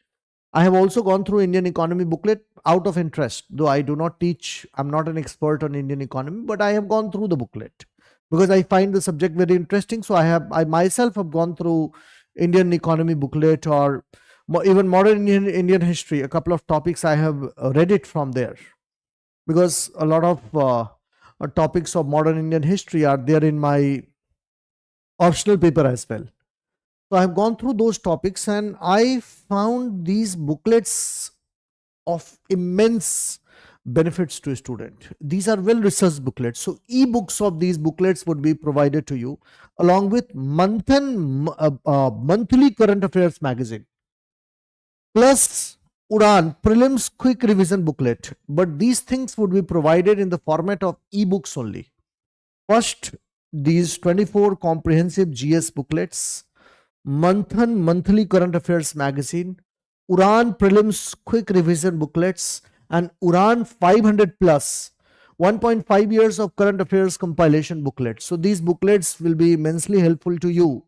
I have also gone through Indian economy booklet out of interest, though I do not teach, I'm not an expert on Indian economy, but I have gone through the booklet because I find the subject very interesting. So I myself have gone through Indian economy booklet, or even modern Indian history. A couple of topics I have read it from there, because a lot of topics of modern Indian history are there in my optional paper as well. So I've gone through those topics and I found these booklets of immense benefits to a student. These are well researched booklets. So ebooks of these booklets would be provided to you along with monthly current affairs magazine, plus Udan prelims quick revision booklet. But these things would be provided in the format of ebooks only. First, these 24 comprehensive GS booklets, monthly current affairs magazine, Udan prelims quick revision booklets, and Udan 500 plus 1.5 years of current affairs compilation booklets. So these booklets will be immensely helpful to you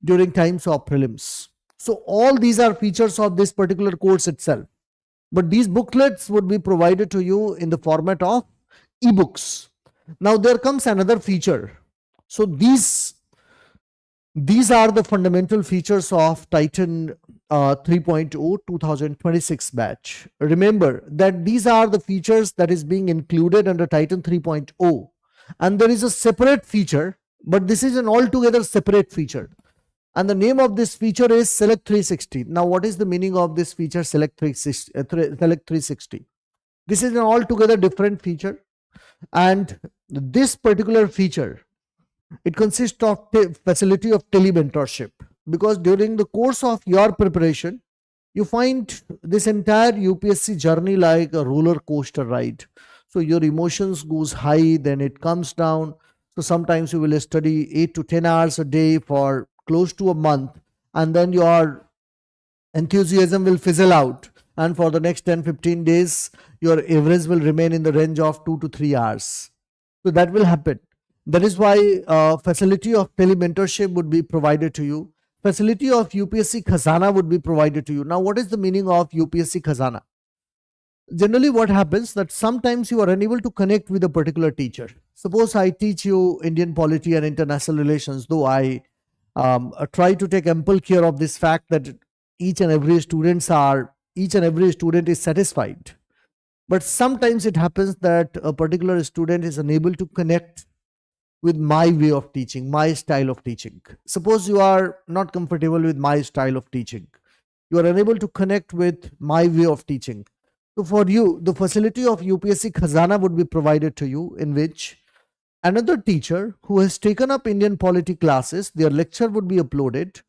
during times of prelims. So all these are features of this particular course itself. But these booklets would be provided to you in the format of ebooks. Now there comes another feature. So these are the fundamental features of Titan 3.0 2026 batch. Remember that these are the features that is being included under Titan 3.0, and there is a separate feature, but this is an altogether separate feature, and the name of this feature is Select 360. Now what is the meaning of this feature Select 360? This is an altogether different feature, and this particular feature, it consists of facility of tele-mentorship, because during the course of your preparation, you find this entire UPSC journey like a roller coaster ride. So your emotions goes high, then it comes down. So sometimes you will study 8 to 10 hours a day for close to a month, and then your enthusiasm will fizzle out. And for the next 10-15 days, your average will remain in the range of 2 to 3 hours. So that will happen. That is why facility of tele-mentorship would be provided to you. Facility of UPSC Khazana would be provided to you. Now, what is the meaning of UPSC Khazana? Generally, what happens that sometimes you are unable to connect with a particular teacher. Suppose I teach you Indian polity and international relations, though I try to take ample care of this fact that each and every student is satisfied. But sometimes it happens that a particular student is unable to connect with my way of teaching, my style of teaching. Suppose you are not comfortable with my style of teaching. You are unable to connect with my way of teaching. So for you, the facility of UPSC Khazana would be provided to you, in which another teacher who has taken up Indian polity classes, their lecture would be uploaded.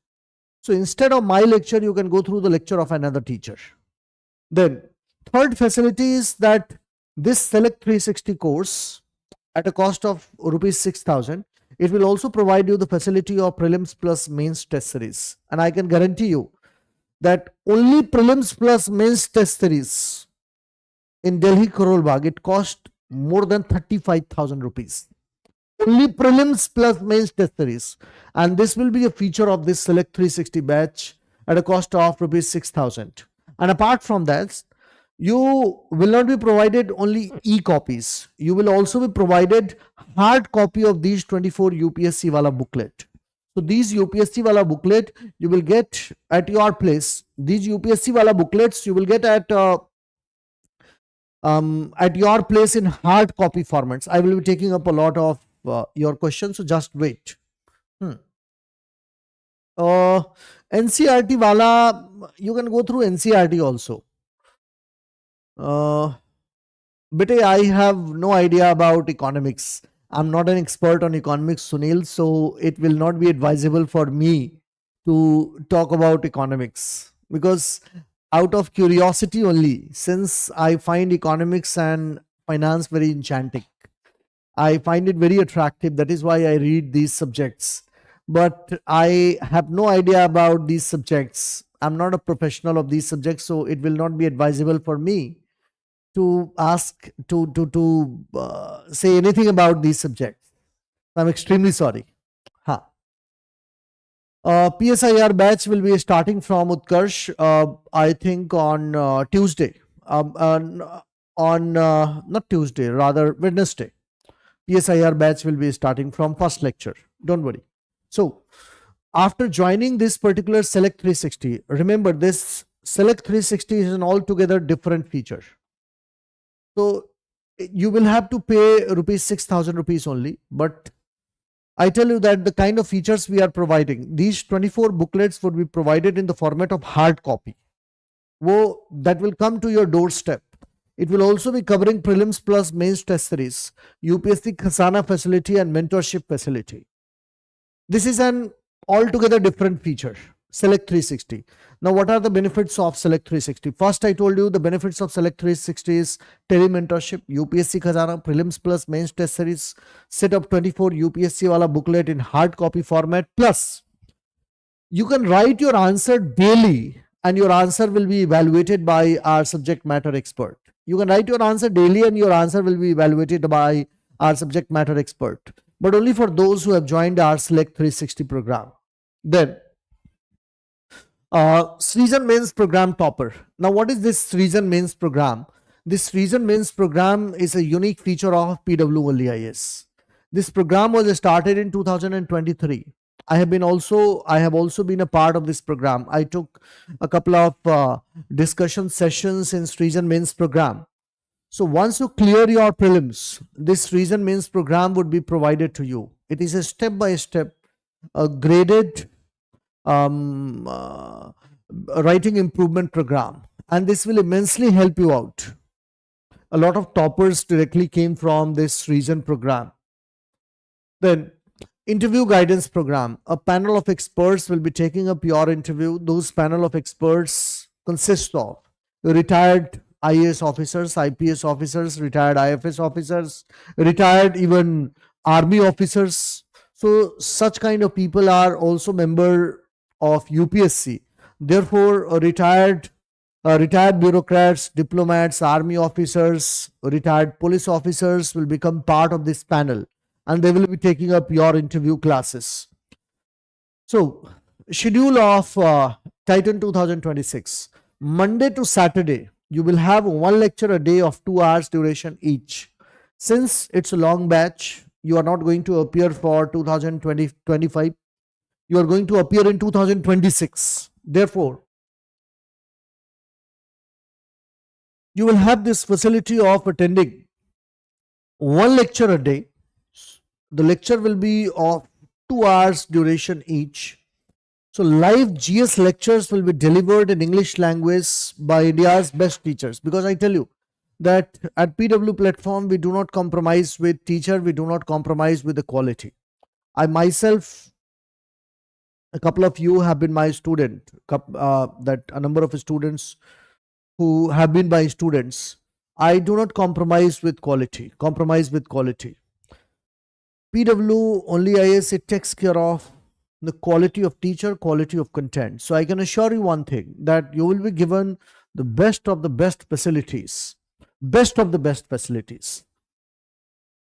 So instead of my lecture, you can go through the lecture of another teacher. Then third facility is that this Select 360 course, at a cost of rupees 6,000, it will also provide you the facility of prelims plus mains test series. And I can guarantee you that only prelims plus mains test series in Delhi Karol Bagh, it cost more than 35,000 rupees. Only prelims plus mains test series. And this will be a feature of this Select 360 batch at a cost of rupees 6,000. And apart from that, you will not be provided only e-copies. You will also be provided hard copy of these 24 UPSC wala booklet. So these UPSC wala booklet you will get at your place. These UPSC wala booklets you will get at your place in hard copy formats. I will be taking up a lot of your questions, so just wait. NCRT wala, you can go through NCRT also. But I have no idea about economics. I'm not an expert on economics, Sunil, so it will not be advisable for me to talk about economics, because out of curiosity only, since I find economics and finance very enchanting. I find it very attractive. That is why I read these subjects. But I have no idea about these subjects. I'm not a professional of these subjects, so it will not be advisable for me to ask to say anything about these subjects. I'm extremely sorry. Huh. PSIR batch will be starting from Utkarsh, I think on Tuesday. Not Tuesday, rather Wednesday. PSIR batch will be starting from first lecture. Don't worry. So, after joining this particular Select 360, remember this Select 360 is an altogether different feature. So, you will have to pay rupees 6,000 rupees only, but I tell you that the kind of features we are providing, these 24 booklets would be provided in the format of hard copy. That will come to your doorstep. It will also be covering prelims plus mains test series, UPSC Khazana facility and mentorship facility. This is an altogether different feature, Select 360. Now, what are the benefits of Select 360? First, I told you the benefits of Select 360 is tele-mentorship, UPSC Khazana, prelims plus mains test series, set up 24 UPSC wala booklet in hard copy format, plus you can write your answer daily and your answer will be evaluated by our subject matter expert. You can write your answer daily and your answer will be evaluated by our subject matter expert, but only for those who have joined our Select 360 program. Then, Srijan Mains Program Topper. Now, what is this Srijan Mains Program? This Srijan Mains Program is a unique feature of PW-OnlyIAS. This program was started in 2023. I have also been a part of this program. I took a couple of discussion sessions in Srijan Mains Program. So once you clear your prelims, this Srijan Mains Program would be provided to you. It is a step-by-step graded writing improvement program, and this will immensely help you out. A lot of toppers directly came from this Srijan program. Then, interview guidance program. A panel of experts will be taking up your interview. Those panel of experts consist of retired IAS officers, IPS officers, retired IFS officers, retired even army officers. So such kind of people are also member of UPSC. Therefore, retired bureaucrats, diplomats, army officers, retired police officers will become part of this panel, and they will be taking up your interview classes. So, schedule of Titan 2026. Monday to Saturday, you will have one lecture a day of 2 hours duration each. Since it's a long batch, you are not going to appear for 2025. You are going to appear in 2026. Therefore, you will have this facility of attending one lecture a day. The lecture will be of 2 hours duration each. So live GS lectures will be delivered in English language by India's best teachers. Because I tell you that at PW platform, we do not compromise with teacher. We do not compromise with the quality. I myself, a couple of you have been my student, that a number of students who have been my students. I do not compromise with quality. PW-OnlyIAS, it takes care of the quality of teacher, quality of content. So I can assure you one thing, that you will be given the best of the best facilities.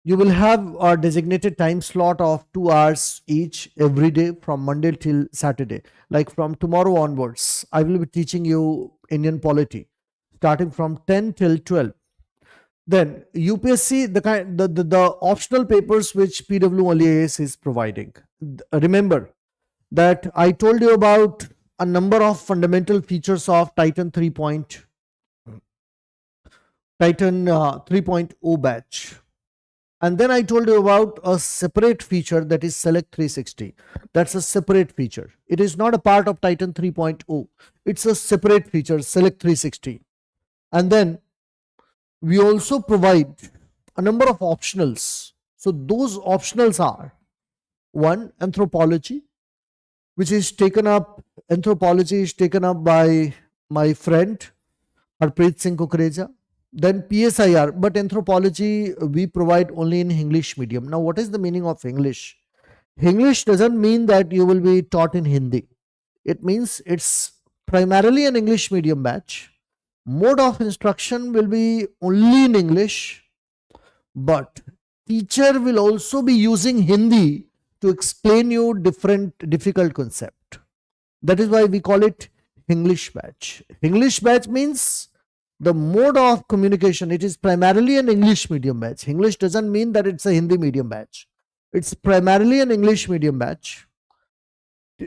You will have a designated time slot of 2 hours each every day from Monday till Saturday. Like from tomorrow onwards, I will be teaching you Indian polity starting from 10 till 12. Then UPSC, the optional papers which PW-OnlyIAS is providing. Remember that I told you about a number of fundamental features of Titan 3.0 batch. And then I told you about a separate feature, that is Select 360. That's a separate feature. It is not a part of Titan 3.0. It's a separate feature, Select 360. And then we also provide a number of optionals. So those optionals are: one, anthropology, anthropology is taken up by my friend Harpreet Singh Kukreja. Then PSIR, but anthropology we provide only in English medium. Now, what is the meaning of English? English doesn't mean that you will be taught in Hindi. It means it's primarily an English medium batch. Mode of instruction will be only in English, but teacher will also be using Hindi to explain you different difficult concept. That is why we call it English batch. English batch means the mode of communication. It is primarily an English medium batch. English doesn't mean that it's a Hindi medium batch. It's primarily an English medium batch.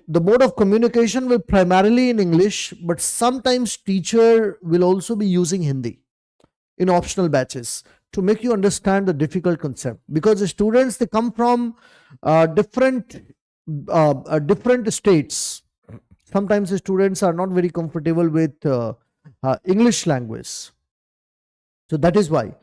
The mode of communication will primarily in English, but sometimes teacher will also be using Hindi in optional batches to make you understand the difficult concept, because the students, they come from different states. Sometimes the students are not very comfortable with English language. So that is why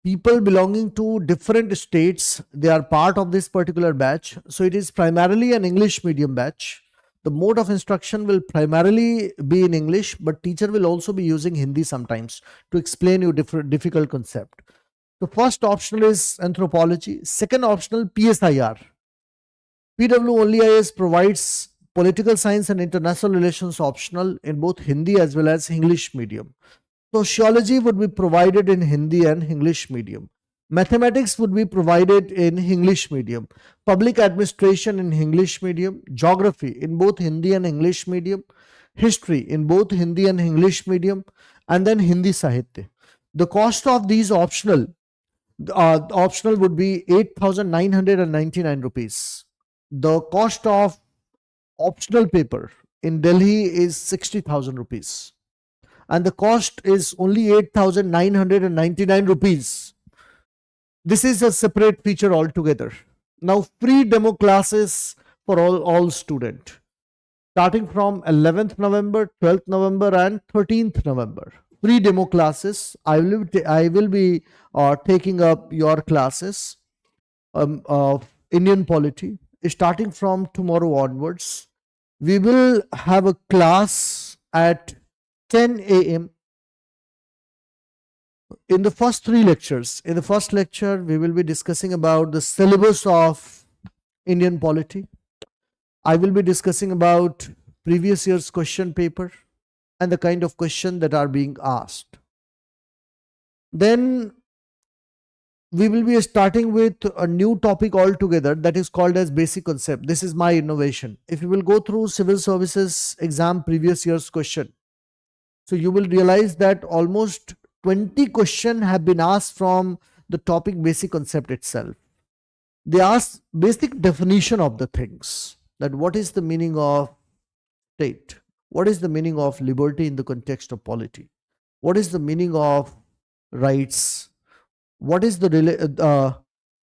people belonging to different states, they are part of this particular batch. So it is primarily an English medium batch. The mode of instruction will primarily be in English, but teacher will also be using Hindi sometimes to explain you difficult concept. The first optional is anthropology. Second optional, PSIR. PWOnlyIAS provides political science and international relations optional in both Hindi as well as English medium. Sociology would be provided in Hindi and English medium. Mathematics would be provided in English medium. Public administration in English medium. Geography in both Hindi and English medium. History in both Hindi and English medium. And then Hindi Sahitya. The cost of these optional would be 8,999 rupees. The cost of optional paper in Delhi is 60,000 rupees. And the cost is only 8,999 rupees. This is a separate feature altogether. Now, free demo classes for all students, starting from 11th November, 12th November and 13th November. Free demo classes. I will be taking up your classes of Indian polity starting from tomorrow onwards. We will have a class at 10 a.m. in the first three lectures. In the first lecture, we will be discussing about the syllabus of Indian polity. I will be discussing about previous year's question paper and the kind of question that are being asked. Then we will be starting with a new topic altogether that is called as basic concept. This is my innovation. If you will go through civil services exam previous year's question, so you will realize that almost 20 questions have been asked from the topic basic concept itself. They ask basic definition of the things, that what is the meaning of state? What is the meaning of liberty in the context of polity? What is the meaning of rights? What is the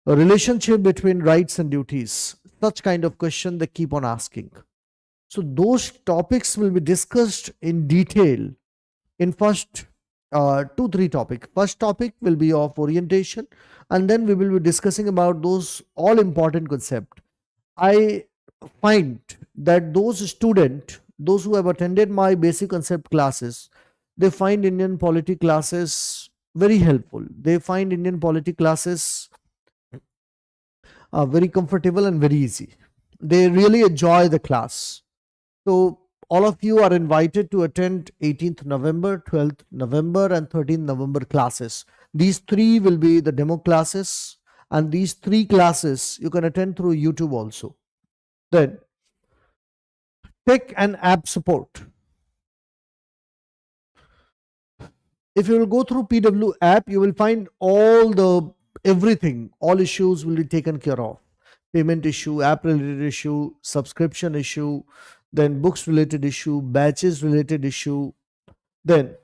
relationship between rights and duties? Such kind of question they keep on asking. So those topics will be discussed in detail in first 2-3 topics. First topic will be of orientation, and then we will be discussing about those all important concepts. I find that those students, those who have attended my basic concept classes, they find Indian polity classes very helpful. They find Indian polity classes very comfortable and very easy. They really enjoy the class. So all of you are invited to attend 18th November, 12th November and 13th November classes. These three will be the demo classes, and these three classes you can attend through YouTube also. Then tech and app support. If you will go through PW app, you will find everything, all issues will be taken care of. Payment issue, app related issue, subscription issue, then books related issue, batches related issue. Then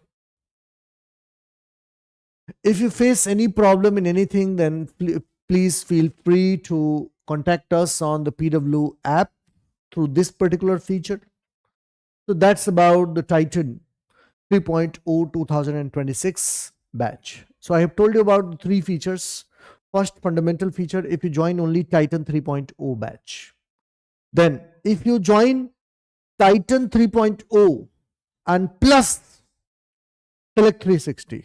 if you face any problem in anything, then please feel free to contact us on the PW app through this particular feature. So that's about the Titan 3.0 2026 batch. So I have told you about the three features. First, fundamental feature, if you join only Titan 3.0 batch. Then if you join Titan 3.0, and plus Select 360.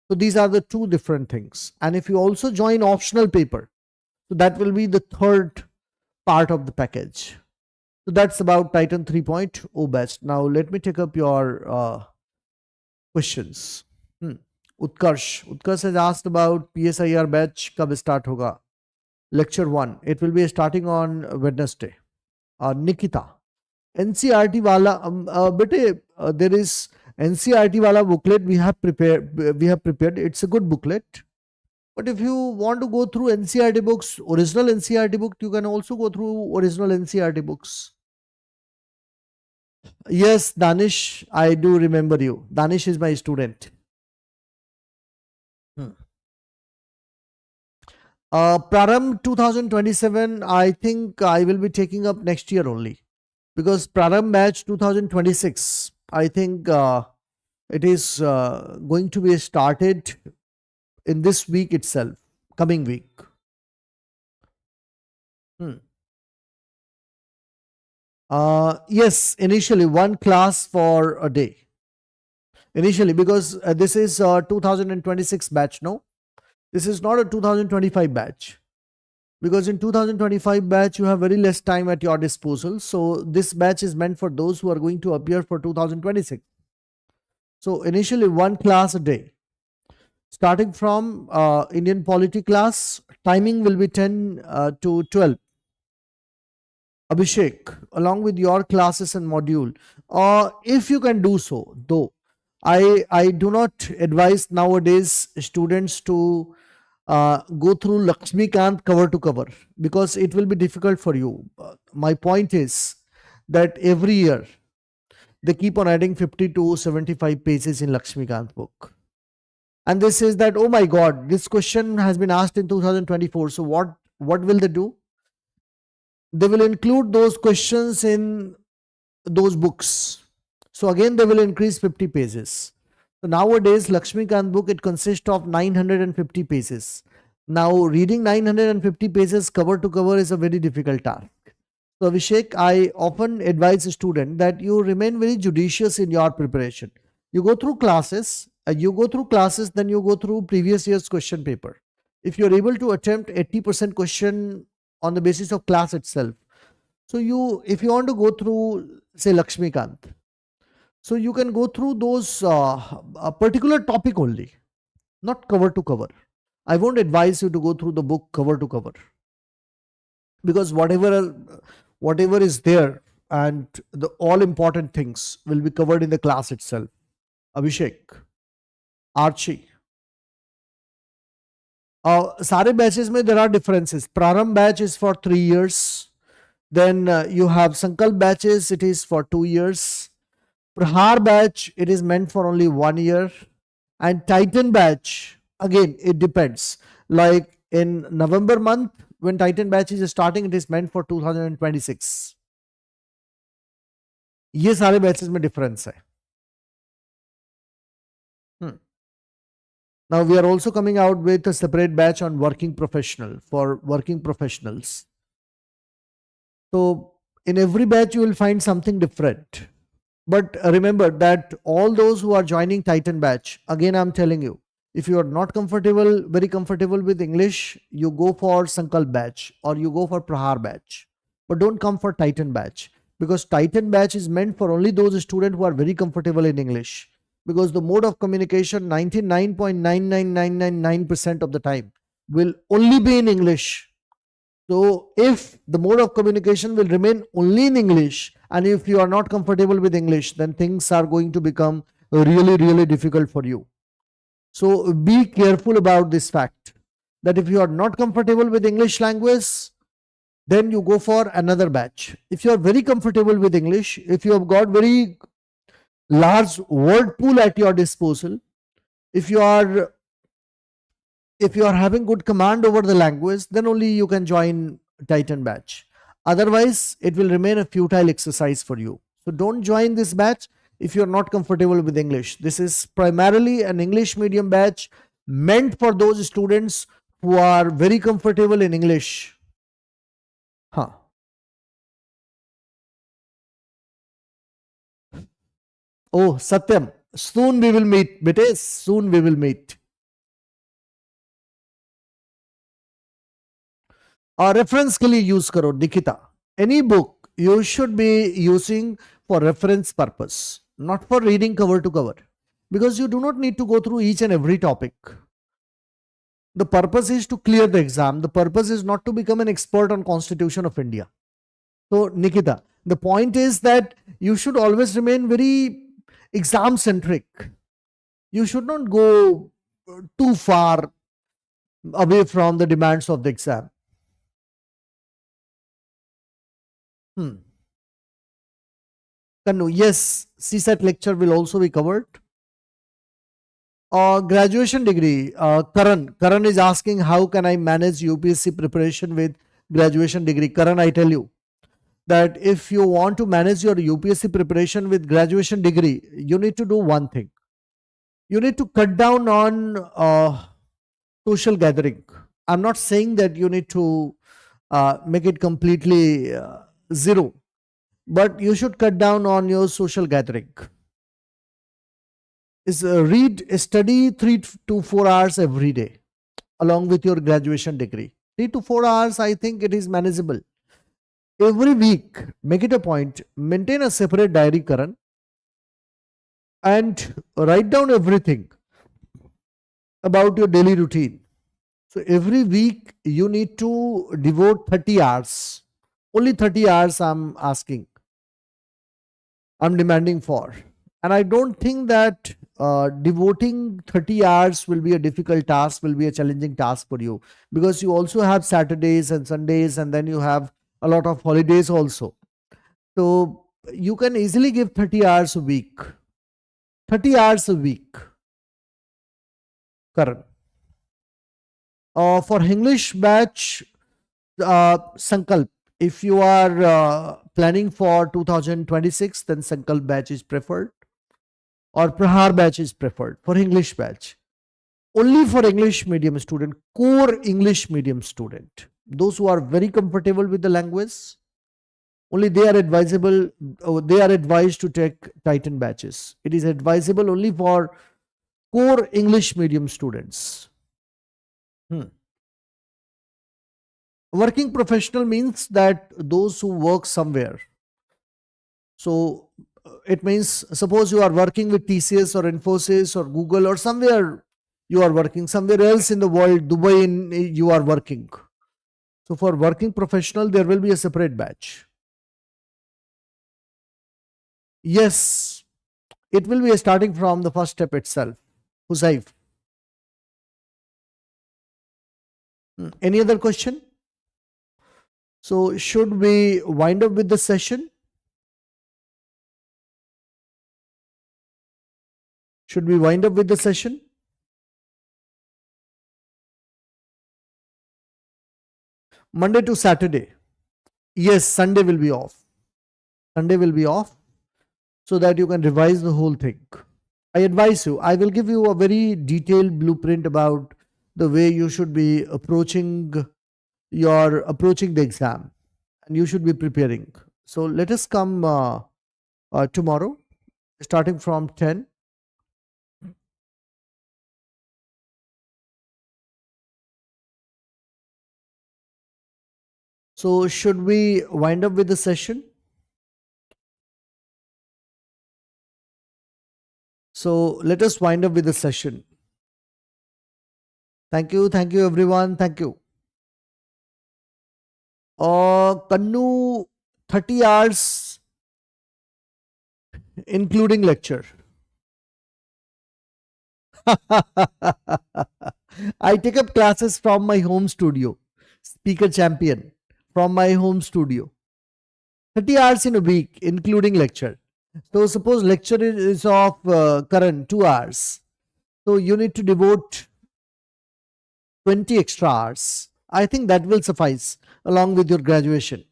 So these are the two different things. And if you also join optional paper, so that will be the third part of the package. So that's about Titan 3.0 batch. Now let me take up your questions. Utkarsh has asked about PSIR batch kab start hoga. Lecture 1. It will be starting on Wednesday. Nikita. NCRT wala bete there is NCRT wala booklet we have prepared. It's a good booklet. But if you want to go through NCRT books, original NCRT book, you can also go through original NCRT books. Yes, Danish, I do remember you. Danish is my student. Praram 2027, I think I will be taking up next year only. Because Praram batch 2026, I think it is going to be started in this week itself, coming week. Yes, initially one class for a day. Initially, because this is 2026 batch, no? This is not a 2025 batch. Because in 2025 batch, you have very less time at your disposal. So this batch is meant for those who are going to appear for 2026. So initially one class a day. Starting from Indian polity class, timing will be 10 to 12. Abhishek, along with your classes and module, if you can do so, though, I do not advise nowadays students to go through Lakshmikant cover to cover because it will be difficult for you. My point is that every year they keep on adding 50 to 75 pages in Lakshmikant book. And this is that, oh my God, this question has been asked in 2024. So what will they do? They will include those questions in those books. So again, they will increase 50 pages. So nowadays, Lakshmikant book, it consists of 950 pages. Now, reading 950 pages cover to cover is a very difficult task. So Abhishek, I often advise a student that you remain very judicious in your preparation. You go through classes, then you go through previous year's question paper. If you're able to attempt 80% question on the basis of class itself, so if you want to go through, say, Lakshmikant, so you can go through those a particular topic only, not cover to cover. I won't advise you to go through the book cover to cover because whatever is there and the all important things will be covered in the class itself. Abhishek, Archie. Sare batches mein there are differences. Praram batch is for 3 years. Then you have Sankalp batches, it is for 2 years. Prahar batch, it is meant for only 1 year. And Titan batch, again, it depends. Like in November month, when Titan batch is starting, it is meant for 2026. ये सारे batches में difference है. Now we are also coming out with a separate batch on working professional for working professionals. So in every batch you will find something different. But remember that all those who are joining Titan batch, again I'm telling you, if you are not very comfortable with English, you go for Sankalp batch or you go for Prahar batch. But don't come for Titan batch because Titan batch is meant for only those students who are very comfortable in English. Because the mode of communication 99.99999% of the time will only be in English. So if the mode of communication will remain only in English and if you are not comfortable with English, then things are going to become really, really difficult for you. So be careful about this fact that if you are not comfortable with English language, then you go for another batch. If you are very comfortable with English, if you have got very large word pool at your disposal, if you are having good command over the language, then only you can join Titan batch. Otherwise, it will remain a futile exercise for you. So don't join this batch if you're not comfortable with English. This is primarily an English medium batch meant for those students who are very comfortable in English. Oh, Satyam, soon we will meet. Bete, soon we will meet. Reference के लिए use करो, Nikita. Any book you should be using for reference purpose, not for reading cover to cover, because you do not need to go through each and every topic. The purpose is to clear the exam. The purpose is not to become an expert on Constitution of India. So, Nikita, the point is that you should always remain very exam centric. You should not go too far away from the demands of the exam. Kanu, yes, CSAT lecture will also be covered. Graduation degree, Karan is asking how can I manage UPSC preparation with graduation degree. Karan, I tell you that if you want to manage your UPSC preparation with graduation degree, you need to do one thing. You need to cut down on social gathering. I'm not saying that you need to make it completely zero, but you should cut down on your social gathering. Is study 3 to 4 hours every day along with your graduation degree. 3 to 4 hours, I think it is manageable. Every week, make it a point, maintain a separate diary, Karan, and write down everything about your daily routine. So every week you need to devote 30 hours. Only 30 hours I'm asking. I'm demanding for. And I don't think that devoting 30 hours will be a difficult task, will be a challenging task for you, because you also have Saturdays and Sundays, and then you have a lot of holidays also. So you can easily give 30 hours a week. 30 hours a week. Karan. For English batch, Sankalp, if you are planning for 2026, then Sankalp batch is preferred, or Prahar batch is preferred for English batch. Only for English medium student, core English medium student, those who are very comfortable with the language, only they are advisable, they are advised to take Titan batches. It is advisable only for core English medium students. Working professional means that those who work somewhere. So it means, suppose you are working with TCS or Infosys or Google, or somewhere you are working, somewhere else in the world, Dubai, you are working. So for working professional, there will be a separate batch. Yes, it will be starting from the first step itself. Huzaiv. Any other question? So should we wind up with the session? Should we wind up with the session? Monday to Saturday. Yes, Sunday will be off. Sunday will be off, so that you can revise the whole thing. I advise you, I will give you a very detailed blueprint about the way you should be approaching the exam, and you should be preparing. So let us come tomorrow, starting from 10. So should we wind up with the session? So let us wind up with the session. Thank you everyone. Thank you. Kannu, 30 hours including lecture. I take up classes from my home studio. Speaker champion from my home studio. 30 hours in a week including lecture. So suppose lecture is of current 2 hours. So you need to devote 20 extra hours. I think that will suffice along with your graduation.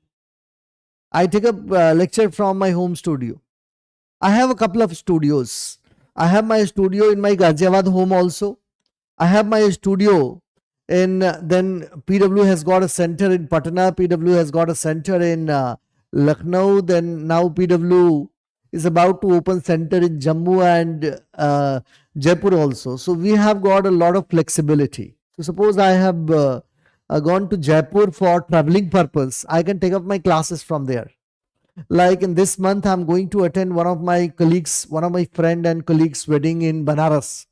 I take up lecture from my home studio. I have a couple of studios. I have my studio in my Ghaziabad home also. I have my studio in, then PW has got a center in Patna, PW has got a center in Lucknow, then now PW is about to open center in Jammu and Jaipur also. So we have got a lot of flexibility. So suppose I have gone to Jaipur for traveling purpose, I can take up my classes from there. Like in this month, I'm going to attend one of my friend and colleagues' wedding in Banaras.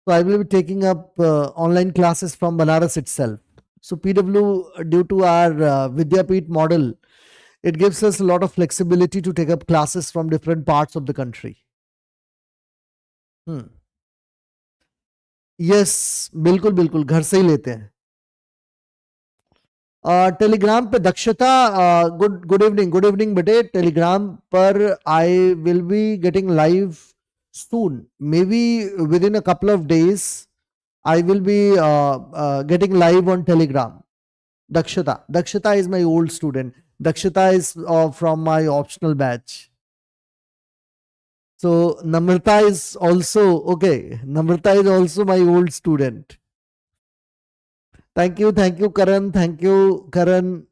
So I will be taking up online classes from Banaras itself. So PW, due to our Vidyapeeth model, it gives us a lot of flexibility to take up classes from different parts of the country. Yes, बिल्कुल बिल्कुल घर से ही लेते हैं. Telegram पे दक्षता, good evening बेटे. Telegram पर I will be getting live soon, maybe within a couple of days. I will be getting live on Telegram. Dakshata is my old student. Dakshata is from my optional batch. So Namrata is also okay. Namrata is also my old student. Thank you, Karan. Thank you, Karan.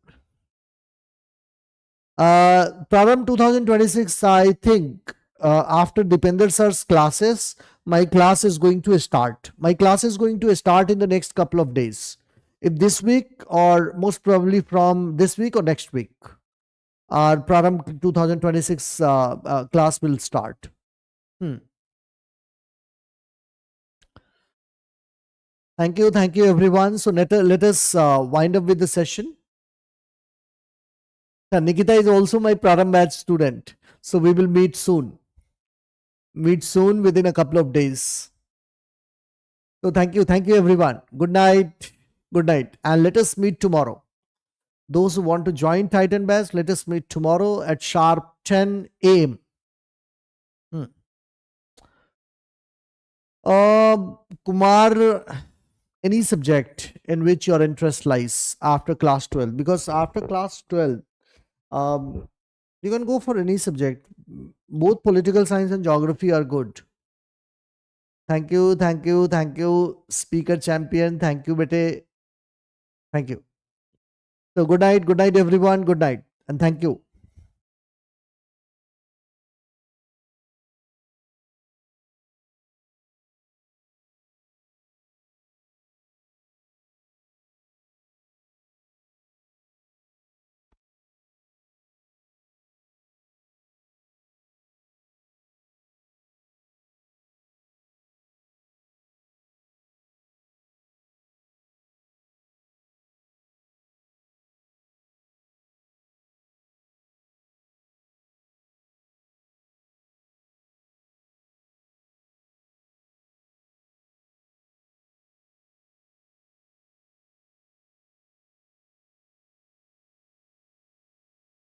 Prarambh 2026, I think after Dipender sir's classes, my class is going to start. My class is going to start in the next couple of days. If this week, or most probably from this week or next week, our Prarambh 2026 class will start. Thank you everyone. So let us wind up with the session. Nikita is also my Prarambh batch student. So we will meet soon. Within a couple of days. So thank you everyone. Good night. And let us meet tomorrow. Those who want to join Titan Batch, let us meet tomorrow at sharp 10 a.m. Kumar, any subject in which your interest lies after class 12? Because after class 12, you can go for any subject. Both political science and geography are good. Thank you, speaker champion. Thank you, bete. Thank you. So good night everyone. Good night and thank you.